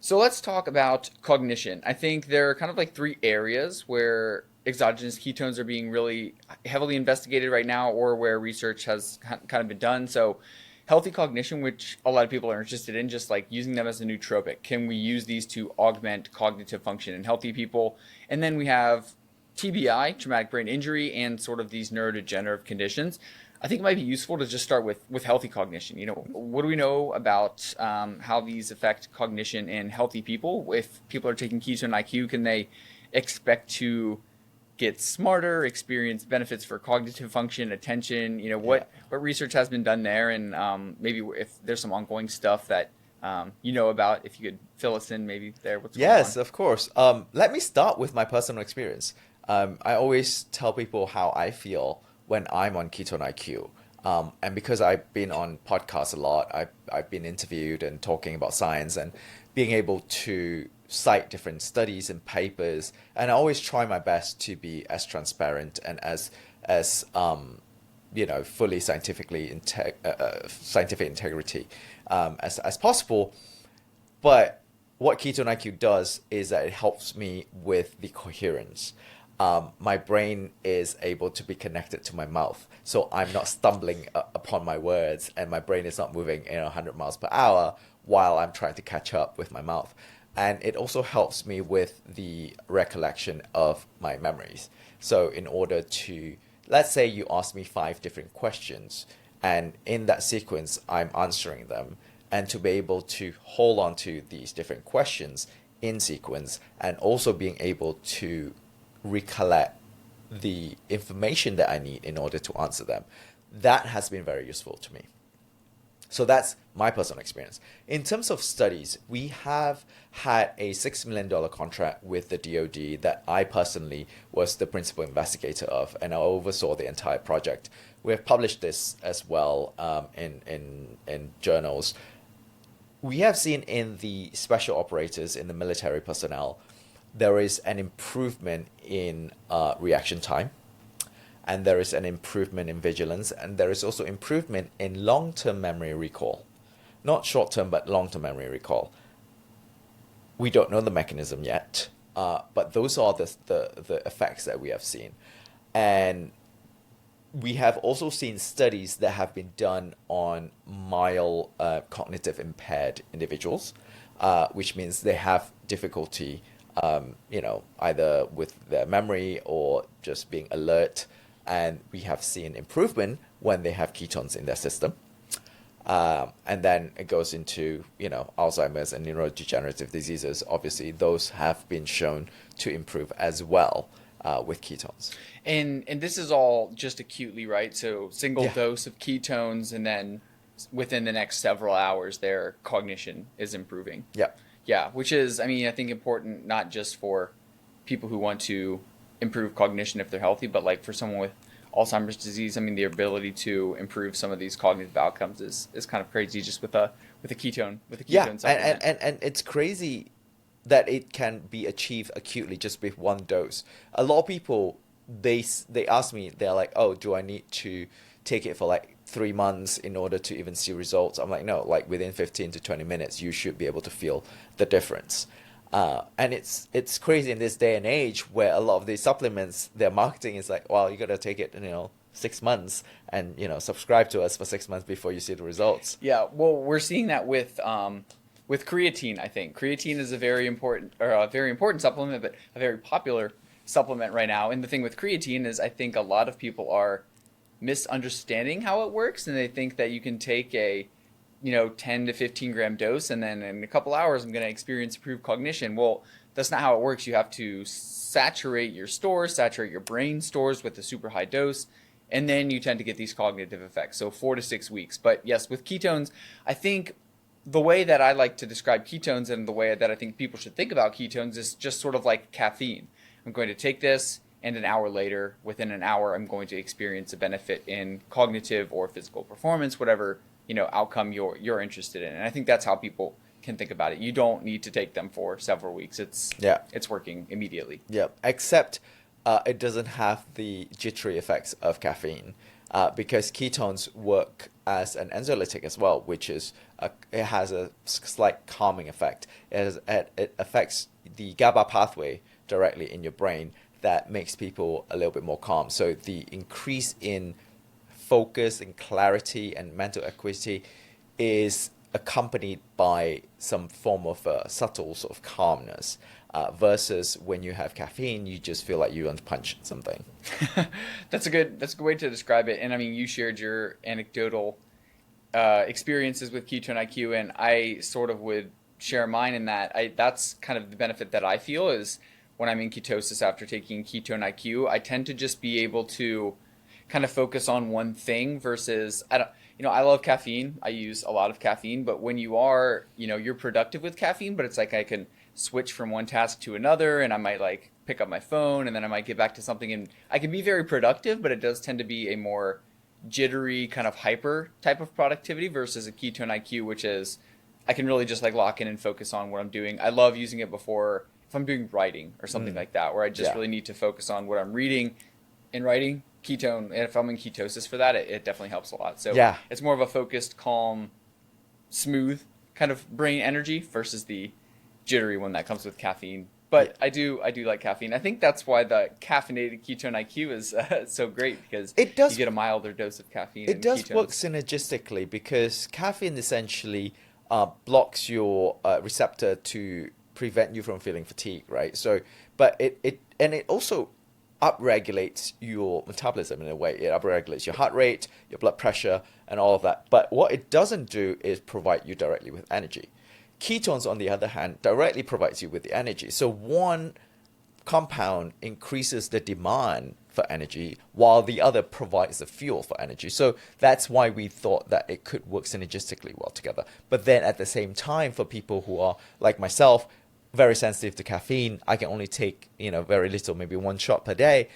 So let's talk about cognition. I think there are kind of like three areas where exogenous ketones are being really heavily investigated right now, or where research has kind of been done. So healthy cognition, which a lot of people are interested in, just like using them as a nootropic. Can we use these to augment cognitive function in healthy people? And then we have TBI, traumatic brain injury, and sort of these neurodegenerative conditions. I think it might be useful to just start with healthy cognition. What do we know about how these affect cognition in healthy people? If people are taking Ketone-IQ, can they expect to get smarter, experience benefits for cognitive function, attention? What research has been done there, and maybe if there's some ongoing stuff that about, if you could fill us in maybe there, what's going Yes, on? of course. Let me start with my personal experience. I always tell people how I feel when I'm on Ketone-IQ. And because I've been on podcasts a lot, I've been interviewed and talking about science and being able to cite different studies and papers. And I always try my best to be as transparent and as fully scientific integrity as possible. But what Ketone-IQ does is that it helps me with the coherence. My brain is able to be connected to my mouth, so I'm not stumbling upon my words, and my brain is not moving 100 miles per hour while I'm trying to catch up with my mouth. And it also helps me with the recollection of my memories. So in order to, let's say you ask me 5 different questions, and in that sequence, I'm answering them, and to be able to hold on to these different questions in sequence, and also being able to recollect the information that I need in order to answer them, that has been very useful to me. So that's my personal experience. In terms of studies, we have had a $6 million contract with the DoD that I personally was the principal investigator of, and I oversaw the entire project. We have published this as well in journals. We have seen in the special operators, in the military personnel, there is an improvement in reaction time, and there is an improvement in vigilance, and there is also improvement in long-term memory recall. Not short-term, but long-term memory recall. We don't know the mechanism yet, but those are the effects that we have seen. And we have also seen studies that have been done on mild cognitive impaired individuals, which means they have difficulty either with their memory or just being alert. And we have seen improvement when they have ketones in their system. And then it goes into, Alzheimer's and neurodegenerative diseases. Obviously, those have been shown to improve as well with ketones. And this is all just acutely, right? So single Yeah. dose of ketones, and then within the next several hours, their cognition is improving. Yeah. Yeah, which is, I think important not just for people who want to improve cognition if they're healthy, but like for someone with Alzheimer's disease, the ability to improve some of these cognitive outcomes is kind of crazy just with a ketone Yeah, supplement. and it's crazy that it can be achieved acutely just with one dose. A lot of people, they ask me, they're like, oh, do I need to take it for like 3 months in order to even see results? I'm like, no, like within 15 to 20 minutes, you should be able to feel the difference. And it's crazy in this day and age where a lot of these supplements, their marketing is like, well, you got to take it, 6 months and, subscribe to us for 6 months before you see the results. Yeah, well, we're seeing that with creatine. I think creatine is a very important supplement, but a very popular supplement right now. And the thing with creatine is, I think a lot of people are misunderstanding how it works, and they think that you can take a 10 to 15 gram dose, and then in a couple hours I'm going to experience improved cognition. Well, that's not how it works. You have to saturate your brain stores with a super high dose, and then you tend to get these cognitive effects. So 4 to 6 weeks. But yes, with ketones, I think the way that I like to describe ketones, and the way that I think people should think about ketones, is just sort of like caffeine. I'm going to take this, and an hour later, within an hour, I'm going to experience a benefit in cognitive or physical performance, whatever, outcome you're interested in. And I think that's how people can think about it. You don't need to take them for several weeks. It's working immediately. Yeah, except it doesn't have the jittery effects of caffeine because ketones work as an anxiolytic as well, which is it has a slight calming effect. It affects the GABA pathway directly in your brain that makes people a little bit more calm. So the increase in focus and clarity and mental acuity is accompanied by some form of subtle sort of calmness versus when you have caffeine, you just feel like you want to punch something. That's a good way to describe it. And I mean, you shared your anecdotal experiences with Ketone-IQ, and I sort of would share mine in that. That's kind of the benefit that I feel is when I'm in ketosis after taking Ketone-IQ, I tend to just be able to kind of focus on one thing versus I love caffeine. I use a lot of caffeine, but when you are, you're productive with caffeine, but it's like I can switch from one task to another, and I might like pick up my phone, and then I might get back to something, and I can be very productive, but it does tend to be a more jittery kind of hyper type of productivity versus a Ketone-IQ, which is I can really just like lock in and focus on what I'm doing. I love using it before if I'm doing writing or something like that, where I just really need to focus on what I'm reading and writing. Ketone, and if I'm in ketosis for that, it definitely helps a lot. So it's more of a focused, calm, smooth kind of brain energy versus the jittery one that comes with caffeine. But I do like caffeine. I think that's why the caffeinated Ketone-IQ is so great, because you get a milder dose of caffeine. It does work synergistically because caffeine essentially blocks your receptor to prevent you from feeling fatigue, right? So, but it also upregulates your metabolism in a way. It upregulates your heart rate, your blood pressure, and all of that. But what it doesn't do is provide you directly with energy. Ketones, on the other hand, directly provides you with the energy. So one compound increases the demand for energy while the other provides the fuel for energy. So that's why we thought that it could work synergistically well together. But then at the same time, for people who are like myself, very sensitive to caffeine, I can only take very little, maybe one shot per day.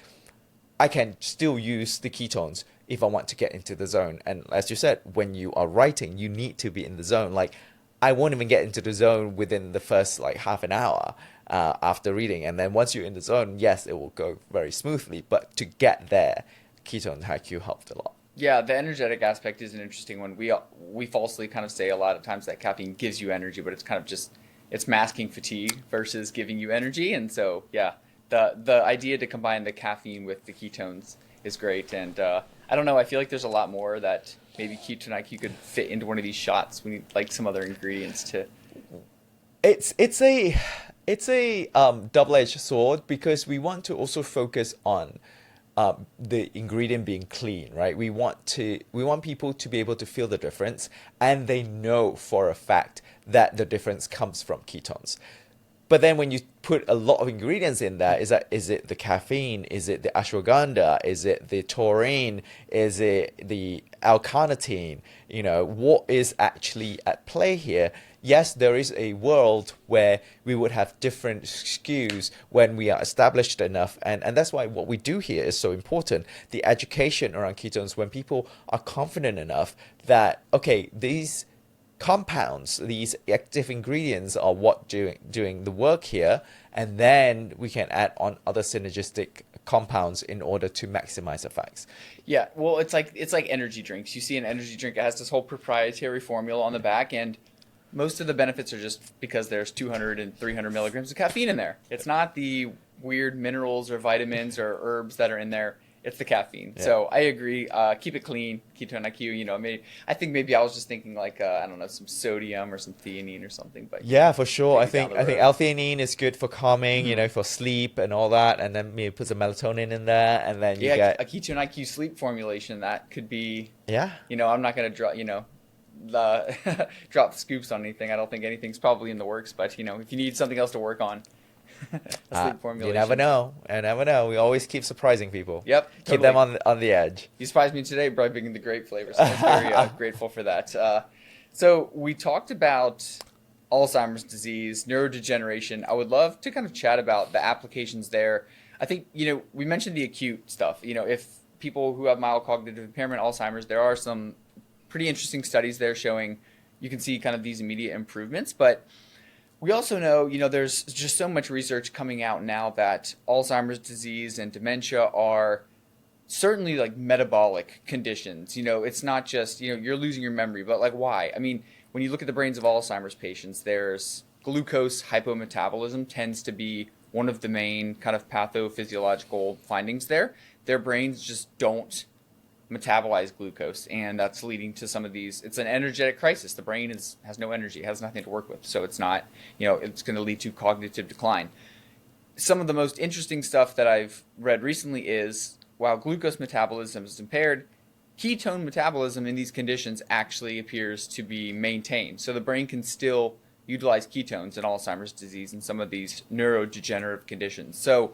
I can still use the ketones if I want to get into the zone. And as you said, when you are writing, you need to be in the zone. Like I won't even get into the zone within the first like half an hour after reading. And then once you're in the zone, yes, it will go very smoothly. But to get there, Ketone-IQ helped a lot. Yeah, the energetic aspect is an interesting one. We falsely kind of say a lot of times that caffeine gives you energy, but it's kind of just it's masking fatigue versus giving you energy. And so, the idea to combine the caffeine with the ketones is great. And I don't know, I feel like there's a lot more that maybe Ketone-IQ could fit into one of these shots. We need like some other ingredients to. It's a double-edged sword because we want to also focus on the ingredient being clean, right? We want people to be able to feel the difference, and they know for a fact that the difference comes from ketones. But then when you put a lot of ingredients in there, is it the caffeine? Is it the ashwagandha? Is it the taurine? Is it the L-carnitine? What is actually at play here? Yes, there is a world where we would have different SKUs when we are established enough. And that's why what we do here is so important. The education around ketones, when people are confident enough that, okay, these compounds, these active ingredients are what doing the work here, and then we can add on other synergistic compounds in order to maximize effects. Yeah, well, it's like energy drinks. You see an energy drink, it has this whole proprietary formula on the back, and most of the benefits are just because there's 200 and 300 milligrams of caffeine in there. It's not the weird minerals or vitamins or herbs that are in there. It's the caffeine. Yeah. So I agree. Keep it clean. Ketone-IQ. I think maybe I was just thinking like I don't know, some sodium or some theanine or something. But yeah, for sure. I think L-theanine is good for calming, for sleep and all that, and then maybe put some melatonin in there, and then you get a Ketone-IQ sleep formulation that could be. Yeah. I'm not gonna drop drop scoops on anything. I don't think anything's probably in the works, but if you need something else to work on. Sleep formulation. You never know. We always keep surprising people. Yep. Totally. Keep them on the edge. You surprised me today by bringing the grape flavor, so I'm very grateful for that. So we talked about Alzheimer's disease, neurodegeneration. I would love to kind of chat about the applications there. I think, we mentioned the acute stuff. If people who have mild cognitive impairment, Alzheimer's, there are some pretty interesting studies there showing you can see kind of these immediate improvements. But we also know, there's just so much research coming out now that Alzheimer's disease and dementia are certainly like metabolic conditions. It's not just, you're losing your memory, but like why? I mean, when you look at the brains of Alzheimer's patients, there's glucose hypometabolism tends to be one of the main kind of pathophysiological findings there. Their brains just don't metabolize glucose, and that's leading to some of these. It's an energetic crisis. The brain has no energy, it has nothing to work with, so it's not, it's going to lead to cognitive decline. Some of the most interesting stuff that I've read recently is while glucose metabolism is impaired, ketone metabolism in these conditions actually appears to be maintained. So the brain can still utilize ketones in Alzheimer's disease and some of these neurodegenerative conditions. So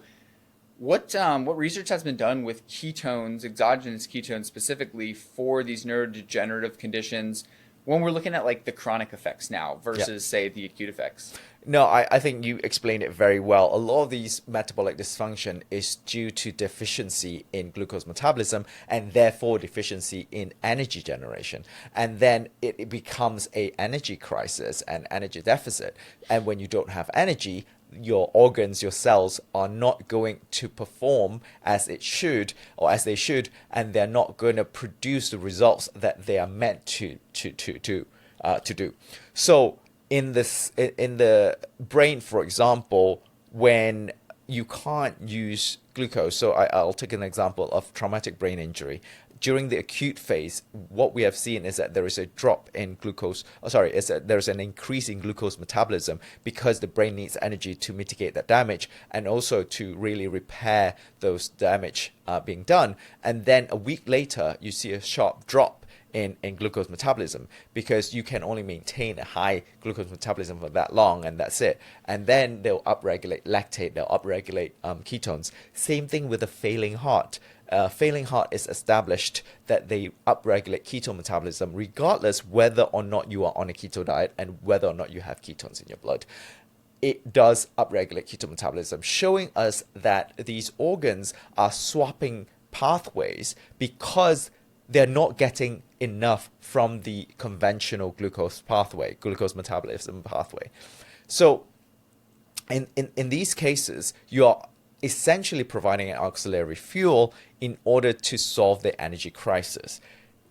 what research has been done with ketones, exogenous ketones specifically for these neurodegenerative conditions when we're looking at like the chronic effects now versus say the acute effects? No, I think you explained it very well. A lot of these metabolic dysfunction is due to deficiency in glucose metabolism and therefore deficiency in energy generation. And then it becomes a energy crisis and energy deficit. And when you don't have energy, your organs, your cells are not going to perform as it should or as they should, and they're not going to produce the results that they are meant to do. So in the brain, for example, when you can't use glucose, so I'll take an example of traumatic brain injury. During the acute phase, what we have seen is that there is a drop in glucose, there's an increase in glucose metabolism because the brain needs energy to mitigate that damage and also to really repair those damage being done. And then a week later, you see a sharp drop in glucose metabolism because you can only maintain a high glucose metabolism for that long, and that's it. And then they'll upregulate lactate, they'll upregulate ketones. Same thing with a failing heart. Failing heart is established that they upregulate ketone metabolism regardless whether or not you are on a keto diet and whether or not you have ketones in your blood. It does upregulate ketone metabolism, showing us that these organs are swapping pathways because they're not getting enough from the conventional glucose metabolism pathway. So in these cases, you are essentially providing an auxiliary fuel in order to solve the energy crisis.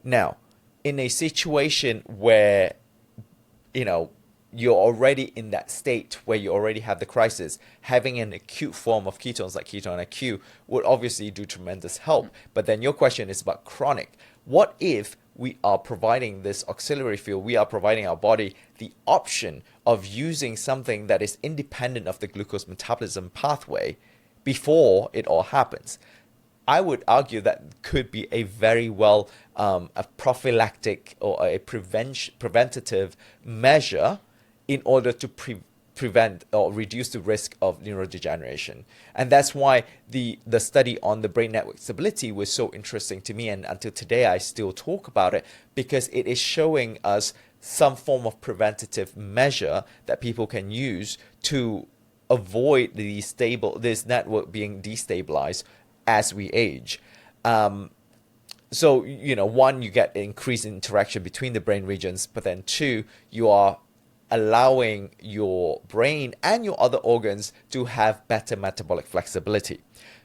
Now, in a situation where, you're already in that state where you already have the crisis, having an acute form of ketones like Ketone-IQ would obviously do tremendous help. But then your question is about chronic. What if we are providing this auxiliary fuel, we are providing our body the option of using something that is independent of the glucose metabolism pathway before it all happens? I would argue that could be a very well a prophylactic or a preventative measure in order to prevent or reduce the risk of neurodegeneration. And that's why the study on the brain network stability was so interesting to me, and until today I still talk about it because it is showing us some form of preventative measure that people can use to avoid this network being destabilized as we age. So, one, you get increased interaction between the brain regions, but then two, you are allowing your brain and your other organs to have better metabolic flexibility.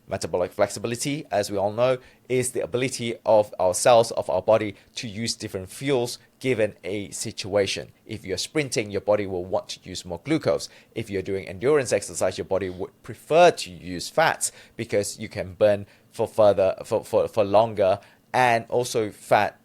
Metabolic flexibility, as we all know, is the ability of our cells, of our body, to use different fuels given a situation. If you're sprinting, your body will want to use more glucose. If you're doing endurance exercise, your body would prefer to use fats because you can burn for longer, and also fat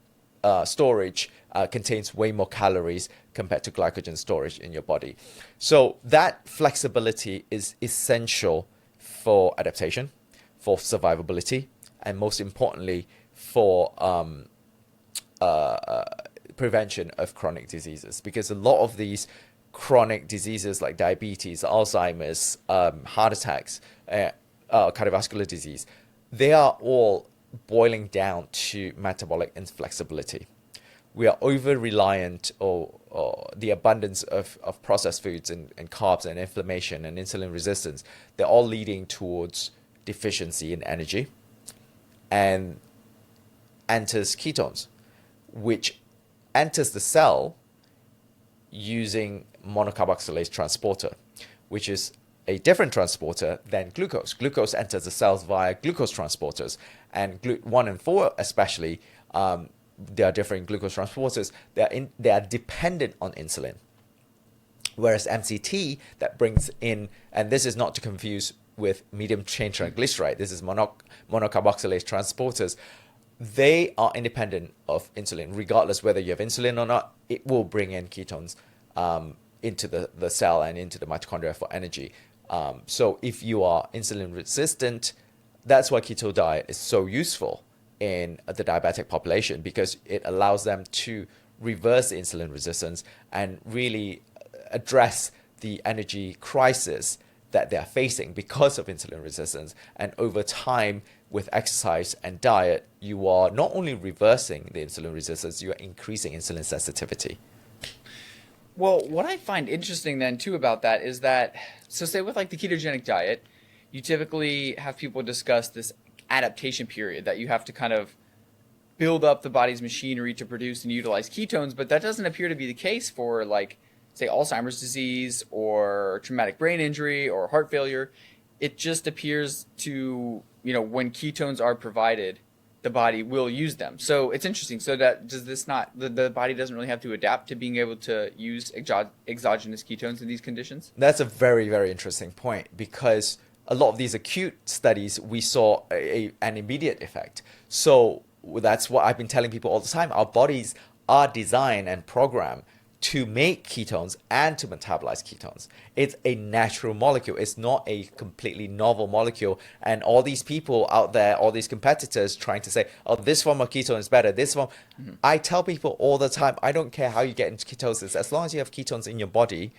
storage contains way more calories compared to glycogen storage in your body. So that flexibility is essential for adaptation, for survivability, and most importantly, for prevention of chronic diseases. Because a lot of these chronic diseases like diabetes, Alzheimer's, heart attacks, cardiovascular disease, they are all boiling down to metabolic inflexibility. We are over-reliant or the abundance of processed foods and carbs and inflammation and insulin resistance. They're all leading towards deficiency in energy and enters ketones, which enters the cell using monocarboxylase transporter, which is a different transporter than glucose. Glucose enters the cells via glucose transporters, and 1 and 4 especially, they are different glucose transporters. They are dependent on insulin. Whereas MCT that brings in, and this is not to confuse with medium chain triglyceride, this is monocarboxylase transporters, they are independent of insulin. Regardless whether you have insulin or not, it will bring in ketones into the cell and into the mitochondria for energy. So if you are insulin resistant, that's why keto diet is so useful in the diabetic population, because it allows them to reverse the insulin resistance and really address the energy crisis that they are facing because of insulin resistance. And over time, with exercise and diet, you are not only reversing the insulin resistance, you are increasing insulin sensitivity. Well, what I find interesting then too about that is that, so say with like the ketogenic diet, you typically have people discuss this adaptation period that you have to kind of build up the body's machinery to produce and utilize ketones, but that doesn't appear to be the case for like, say, Alzheimer's disease or traumatic brain injury or heart failure. It just appears to, when ketones are provided, the body will use them. So it's interesting. So that does this not, the body doesn't really have to adapt to being able to use exogenous ketones in these conditions? That's a very, very interesting point, because a lot of these acute studies, we saw an immediate effect. So that's what I've been telling people all the time. Our bodies are designed and programmed to make ketones and to metabolize ketones. It's a natural molecule. It's not a completely novel molecule. And all these people out there, all these competitors trying to say, oh, this form of ketone is better, this form. Mm-hmm. I tell people all the time, I don't care how you get into ketosis, as long as you have ketones in your body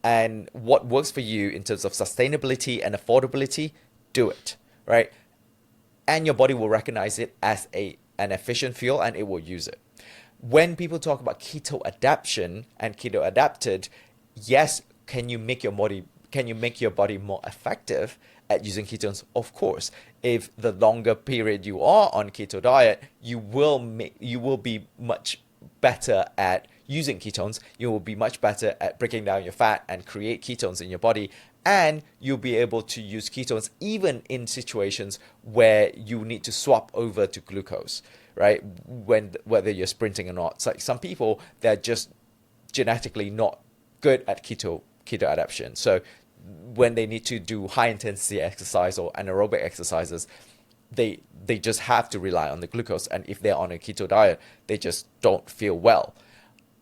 and what works for you in terms of sustainability and affordability, do it, right? And your body will recognize it as an efficient fuel, and it will use it. When people talk about keto adaptation and keto adapted, yes, can you make your body more effective at using ketones? Of course. If the longer period you are on keto diet, you will be much better at using ketones. You will be much better at breaking down your fat and create ketones in your body. And you'll be able to use ketones even in situations where you need to swap over to glucose, right? Whether you're sprinting or not. It's like some people, they're just genetically not good at keto adaptation. So when they need to do high intensity exercise or anaerobic exercises, they just have to rely on the glucose. And if they're on a keto diet, they just don't feel well.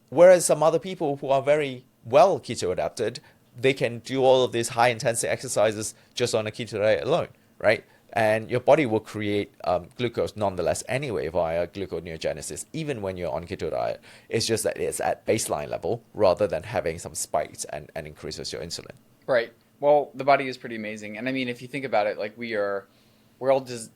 Whereas some other people who are very well keto adapted, they can do all of these high intensity exercises just on a keto diet alone, right? And your body will create glucose nonetheless anyway via gluconeogenesis, even when you're on keto diet. It's just that it's at baseline level rather than having some spikes and increases your insulin. Right. Well, the body is pretty amazing. And I mean, if you think about it, like we're all just,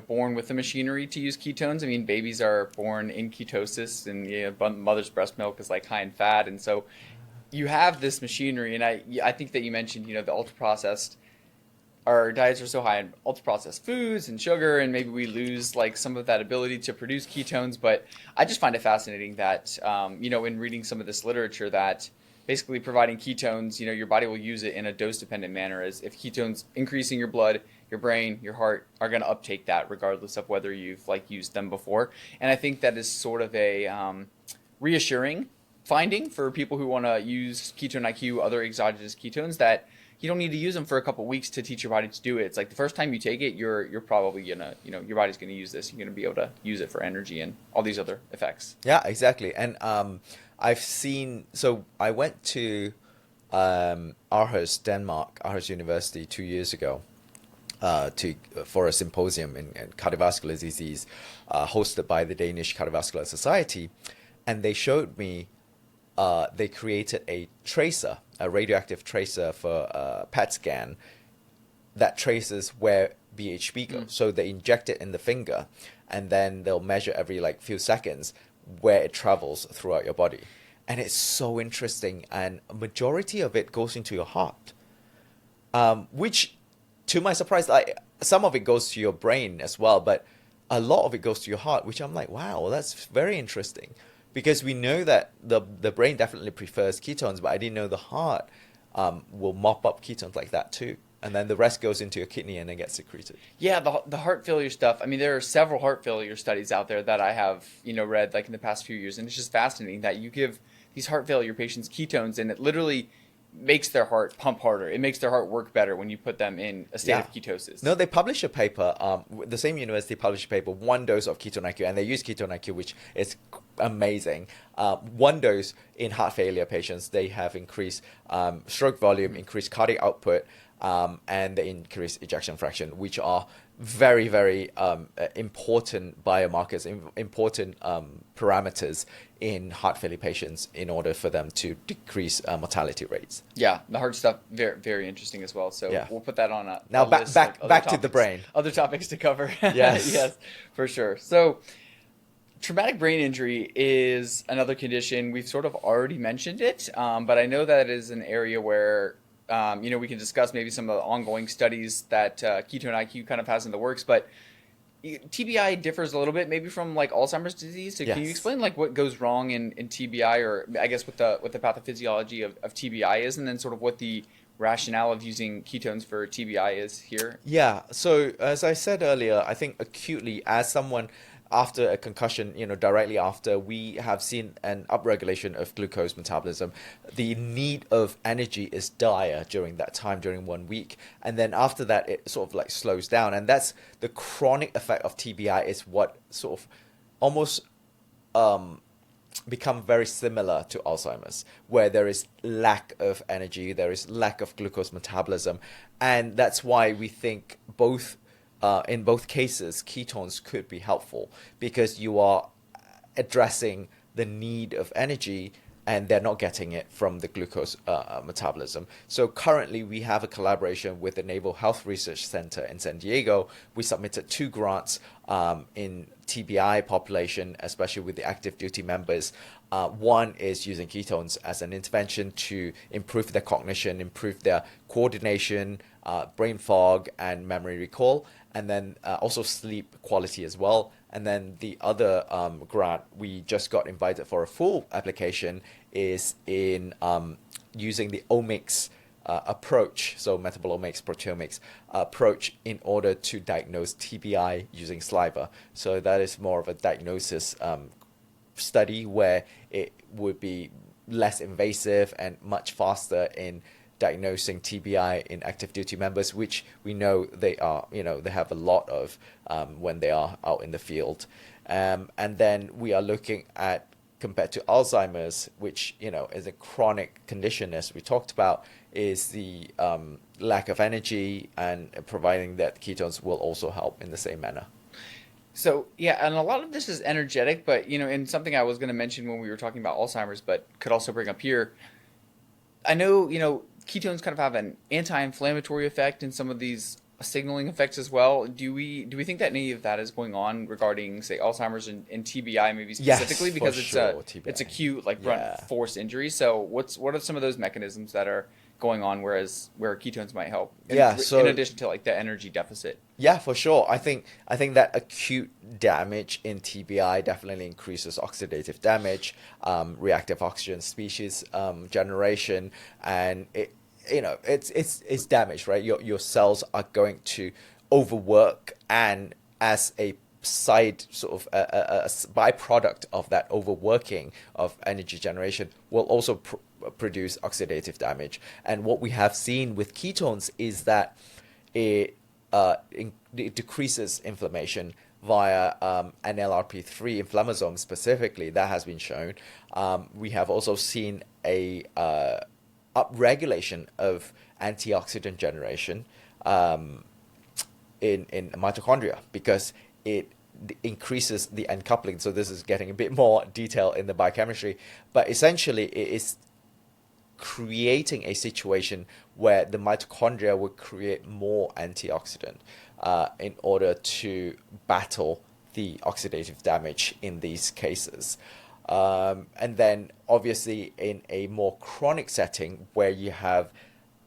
born with the machinery to use ketones. I mean, babies are born in ketosis, and mother's breast milk is like high in fat. And so you have this machinery. And I think that you mentioned, the ultra processed, our diets are so high in ultra-processed foods and sugar, and maybe we lose like some of that ability to produce ketones. But I just find it fascinating that, in reading some of this literature, that basically providing ketones, your body will use it in a dose-dependent manner. As if ketones increase in your blood, your brain, your heart are going to uptake that regardless of whether you've used them before. And I think that is sort of a reassuring finding for people who want to use Ketone-IQ, other exogenous ketones, that you don't need to use them for a couple of weeks to teach your body to do it. It's like the first time you take it, you're probably gonna, your body's gonna use this. You're gonna be able to use it for energy and all these other effects. Yeah, exactly. And I've seen. So I went to Aarhus, Denmark, Aarhus University 2 years ago, for a symposium in cardiovascular disease, hosted by the Danish Cardiovascular Society, and they showed me. They created a tracer, a radioactive tracer for a PET scan that traces where BHB goes. So they inject it in the finger, and then they'll measure every few seconds where it travels throughout your body. And it's so interesting. And a majority of it goes into your heart, which, to my surprise, some of it goes to your brain as well, but a lot of it goes to your heart, which I'm like, wow, that's very interesting. Because we know that the brain definitely prefers ketones, but I didn't know the heart will mop up ketones like that too. And then the rest goes into your kidney and then gets secreted. Yeah, the heart failure stuff. I mean, there are several heart failure studies out there that I have, read like in the past few years, and it's just fascinating that you give these heart failure patients ketones, and it literally makes their heart pump harder. It makes their heart work better when you put them in a state of ketosis. No, they published a paper. The same university published a paper, one dose of Ketone-IQ, and they use Ketone-IQ, which is amazing. One dose in heart failure patients, they have increased stroke volume, increased cardiac output, and the increased ejection fraction, which are very, very important biomarkers, important parameters in heart failure patients in order for them to decrease mortality rates. Yeah, the heart stuff, very, very interesting as well. So we'll put that on a now a list back of back topics, to the brain. Other topics to cover. Yes. Yes, for sure. So traumatic brain injury is another condition. We've sort of already mentioned it, but I know that it is an area where we can discuss maybe some of the ongoing studies that Ketone-IQ kind of has in the works, but TBI differs a little bit maybe from like Alzheimer's disease. So can you explain like what goes wrong in TBI, or I guess what the pathophysiology of TBI is, and then sort of what the rationale of using ketones for TBI is here? Yeah. So as I said earlier, I think acutely as someone after a concussion, directly after, we have seen an upregulation of glucose metabolism. The need of energy is dire during that time, during 1 week. And then after that, it sort of like slows down. And that's the chronic effect of TBI, is what sort of almost become very similar to Alzheimer's, where there is lack of energy, there is lack of glucose metabolism. And that's why we think in both cases, ketones could be helpful, because you are addressing the need of energy and they're not getting it from the glucose metabolism. So currently we have a collaboration with the Naval Health Research Center in San Diego. We submitted 2 grants in TBI population, especially with the active duty members. One is using ketones as an intervention to improve their cognition, improve their coordination, brain fog, and memory recall, and then also sleep quality as well. And then the other grant we just got invited for a full application is in using the omics approach, so metabolomics, proteomics approach, in order to diagnose TBI using saliva. So that is more of a diagnosis study where it would be less invasive and much faster in diagnosing TBI in active duty members, which we know they are, they have a lot of when they are out in the field. And then we are looking at, compared to Alzheimer's, which, is a chronic condition, as we talked about, is the lack of energy, and providing that ketones will also help in the same manner. So, yeah, and a lot of this is energetic, but, and something I was going to mention when we were talking about Alzheimer's, but could also bring up here, I know, ketones kind of have an anti-inflammatory effect and some of these signaling effects as well. Do we think that any of that is going on regarding, say, Alzheimer's and TBI maybe specifically? Yes, because it's acute, like blunt force injury. So what are some of those mechanisms that are going on, where ketones might help? In addition to like the energy deficit. Yeah, for sure. I think that acute damage in TBI definitely increases oxidative damage, reactive oxygen species generation, and it's damage, right? Your cells are going to overwork, and as a side sort of a byproduct of that overworking of energy generation will also produce oxidative damage. And what we have seen with ketones is that it decreases inflammation via an NLRP3 inflammasome specifically. That has been shown. We have also seen a upregulation of antioxidant generation in mitochondria, because it increases the uncoupling. So this is getting a bit more detail in the biochemistry, but essentially it is creating a situation where the mitochondria will create more antioxidant in order to battle the oxidative damage in these cases. And then obviously in a more chronic setting where you have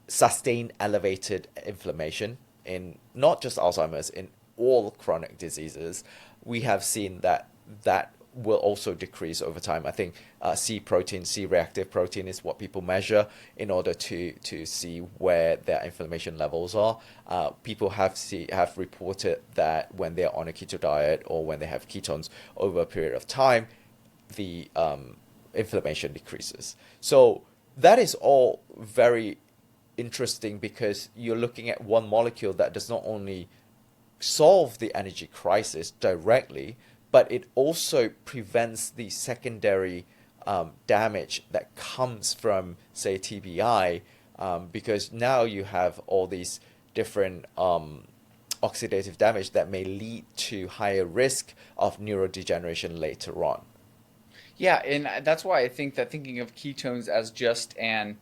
sustained elevated inflammation, in not just Alzheimer's, in all chronic diseases, we have seen that that will also decrease over time. I think C protein, C reactive protein is what people measure in order to see where their inflammation levels are. People have reported that when they're on a keto diet or when they have ketones over a period of time, the inflammation decreases. So that is all very interesting because you're looking at one molecule that does not only solve the energy crisis directly, but it also prevents the secondary damage that comes from, say, TBI, because now you have all these different oxidative damage that may lead to higher risk of neurodegeneration later on. Yeah, and that's why I think that thinking of ketones as just an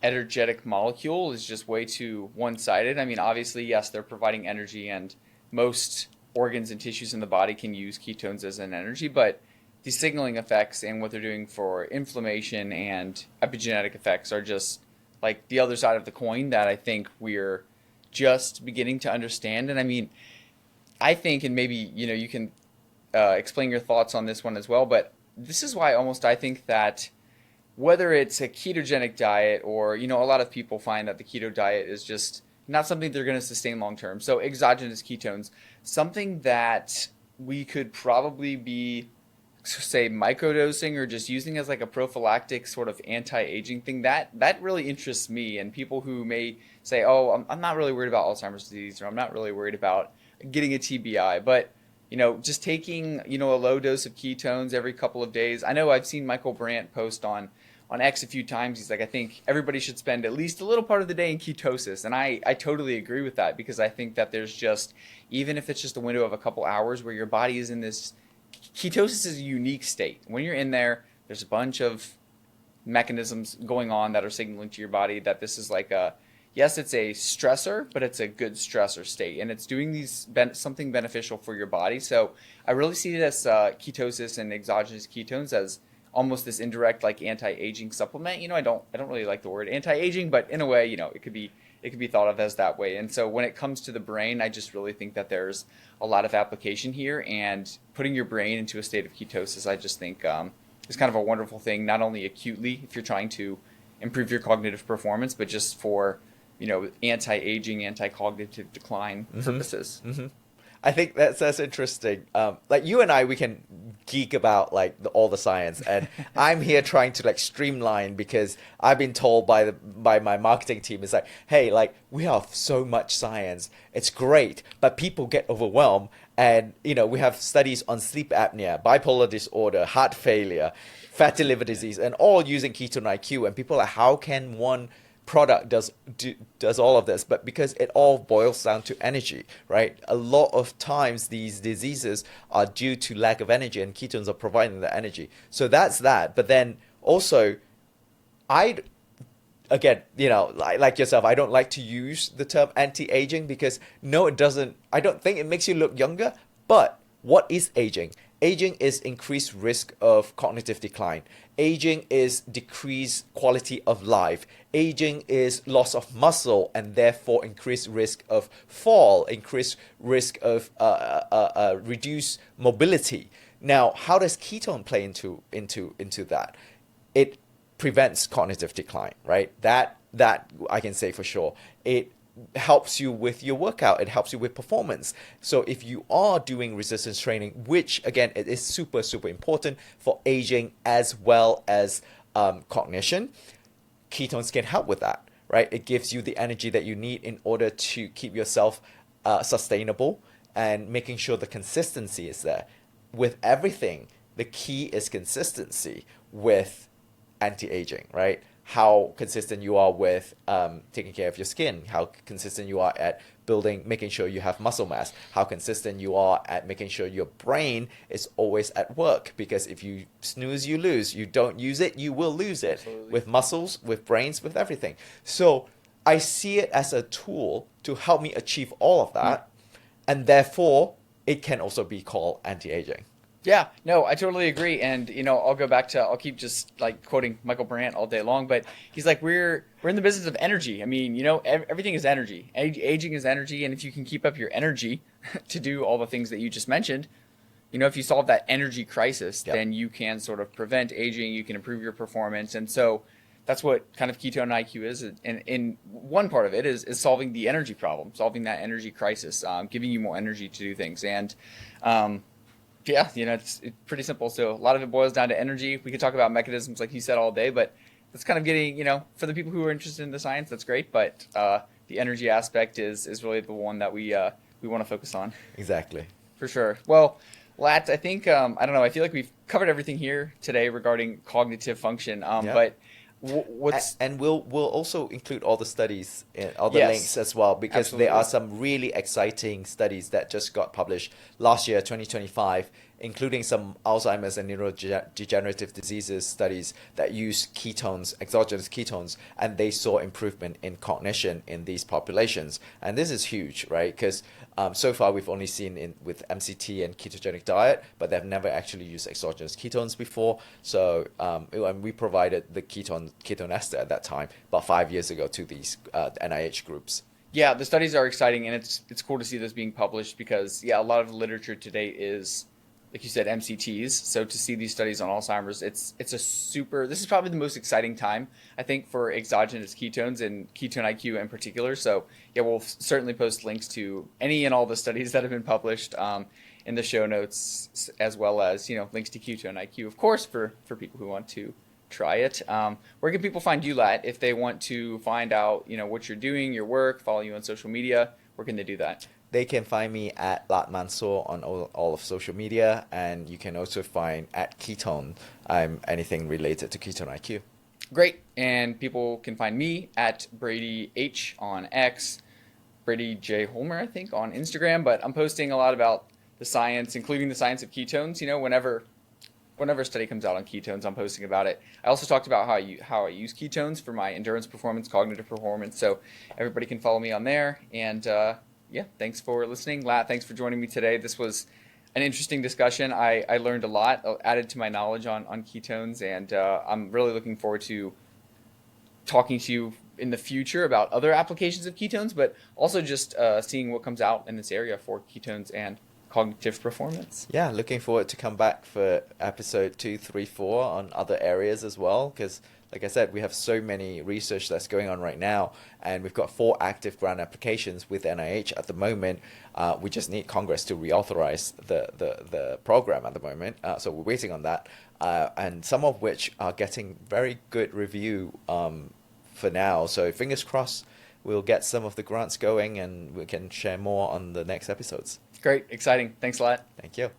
energetic molecule is just way too one-sided. I mean, obviously, yes, they're providing energy, and most organs and tissues in the body can use ketones as an energy, but the signaling effects and what they're doing for inflammation and epigenetic effects are just like the other side of the coin that I think we're just beginning to understand. And I mean, I think, and maybe you can explain your thoughts on this one as well, but this is why almost I think that whether it's a ketogenic diet or a lot of people find that the keto diet is just not something they're going to sustain long term. So exogenous ketones, something that we could probably be, say, microdosing or just using as like a prophylactic sort of anti-aging thing, that really interests me. And people who may say, oh, I'm not really worried about Alzheimer's disease, or I'm not really worried about getting a TBI, but just taking a low dose of ketones every couple of days. I know I've seen Michael Brandt post on X a few times. He's like, I think everybody should spend at least a little part of the day in ketosis. And I totally agree with that, because I think that there's just, even if it's just a window of a couple hours where your body is in this, ketosis is a unique state. When you're in there, there's a bunch of mechanisms going on that are signaling to your body that this is like yes, it's a stressor, but it's a good stressor state. And it's doing something beneficial for your body. So I really see this ketosis and exogenous ketones as almost this indirect like anti-aging supplement. I don't really like the word anti-aging, but in a way, it could be thought of as that way. And so when it comes to the brain, I just really think that there's a lot of application here, and putting your brain into a state of ketosis, I just think is kind of a wonderful thing, not only acutely if you're trying to improve your cognitive performance, but just for anti-aging, anti-cognitive decline purposes. Mm-hmm. I think that's interesting. Like you and I, we can geek about like all the science, and I'm here trying to like streamline, because I've been told by my marketing team, it's like, hey, like we have so much science, it's great, but people get overwhelmed, and we have studies on sleep apnea, bipolar disorder, heart failure, fatty liver disease, and all using Ketone-IQ, and people are like, how can one product does all of this? But because it all boils down to energy, right? A lot of times these diseases are due to lack of energy, and ketones are providing the energy. So that's that. But then also, again, like yourself, I don't like to use the term anti-aging, because no, it doesn't. I don't think it makes you look younger. But what is aging? Aging is increased risk of cognitive decline. Aging is decreased quality of life. Aging is loss of muscle, and therefore increased risk of fall, increased risk of reduced mobility. Now, how does ketone play into that? It prevents cognitive decline, right? That I can say for sure. It helps you with your workout. It helps you with performance. So if you are doing resistance training, which again, it is super, super important for aging as well as cognition, ketones can help with that, right? It gives you the energy that you need in order to keep yourself sustainable, and making sure the consistency is there. With everything, the key is consistency with anti-aging, right? How consistent you are with taking care of your skin, how consistent you are at making sure you have muscle mass, how consistent you are at making sure your brain is always at work. Because if you snooze, you lose. You don't use it, you will lose it. Absolutely. With muscles, with brains, with everything. So I see it as a tool to help me achieve all of that. And therefore, it can also be called anti-aging. Yeah, no, I totally agree. And I'll go back to I'll keep just like quoting Michael Brandt all day long, but he's like we're in the business of energy. I mean, everything is energy. Aging is energy, and if you can keep up your energy to do all the things that you just mentioned, if you solve that energy crisis, Yep. then you can sort of prevent aging, you can improve your performance. And so that's what kind of Ketone-IQ is. And in one part of it is solving the energy problem, solving that energy crisis, giving you more energy to do things. And um, yeah, it's pretty simple. So a lot of it boils down to energy. We could talk about mechanisms, like you said, all day, but that's kind of getting, for the people who are interested in the science, that's great. But the energy aspect is really the one that we want to focus on Exactly. for sure. Well, Lat, I think I don't know. I feel like we've covered everything here today regarding cognitive function. Yeah. But what's And we'll also include all the studies, all the yes, links as well, because there absolutely. are some really exciting studies that just got published last year, 2025, including some Alzheimer's and neurodegenerative diseases studies that use ketones, exogenous ketones, and they saw improvement in cognition in these populations. And this is huge, right? Because so far we've only seen with MCT and ketogenic diet, but they've never actually used exogenous ketones before. So and we provided the ketone ester at that time, about 5 years ago, to these NIH groups. Yeah, the studies are exciting, and it's cool to see this being published because yeah, a lot of the literature today is, like you said, MCTs. So to see these studies on Alzheimer's, it's a super. This is probably the most exciting time, I think, for exogenous ketones and Ketone-IQ in particular. So yeah, we'll certainly post links to any and all the studies that have been published in the show notes, as well as links to Ketone-IQ, of course, for people who want to try it. Where can people find you, Lat, if they want to find out what you're doing, your work, follow you on social media? Where can they do that? They can find me at Latt Mansor on all of social media, and you can also find at Ketone. I'm anything related to Ketone-IQ. Great. And people can find me at Brady H on X, Brady J Holmer, I think, on Instagram. But I'm posting a lot about the science, including the science of ketones. Whenever a study comes out on ketones, I'm posting about it. I also talked about how I use ketones for my endurance performance, cognitive performance. So everybody can follow me on there. And yeah, thanks for listening. Lat, thanks for joining me today. This was an interesting discussion. I learned a lot, added to my knowledge on ketones, and I'm really looking forward to talking to you in the future about other applications of ketones, but also just seeing what comes out in this area for ketones and cognitive performance. Yeah, looking forward to come back for episode 2, 3, 4 on other areas as well, because like I said, we have so many research that's going on right now, and we've got 4 active grant applications with NIH at the moment. We just need Congress to reauthorize the program at the moment, so we're waiting on that, and some of which are getting very good review for now. So fingers crossed we'll get some of the grants going, and we can share more on the next episodes. Great, exciting. Thanks a lot. Thank you.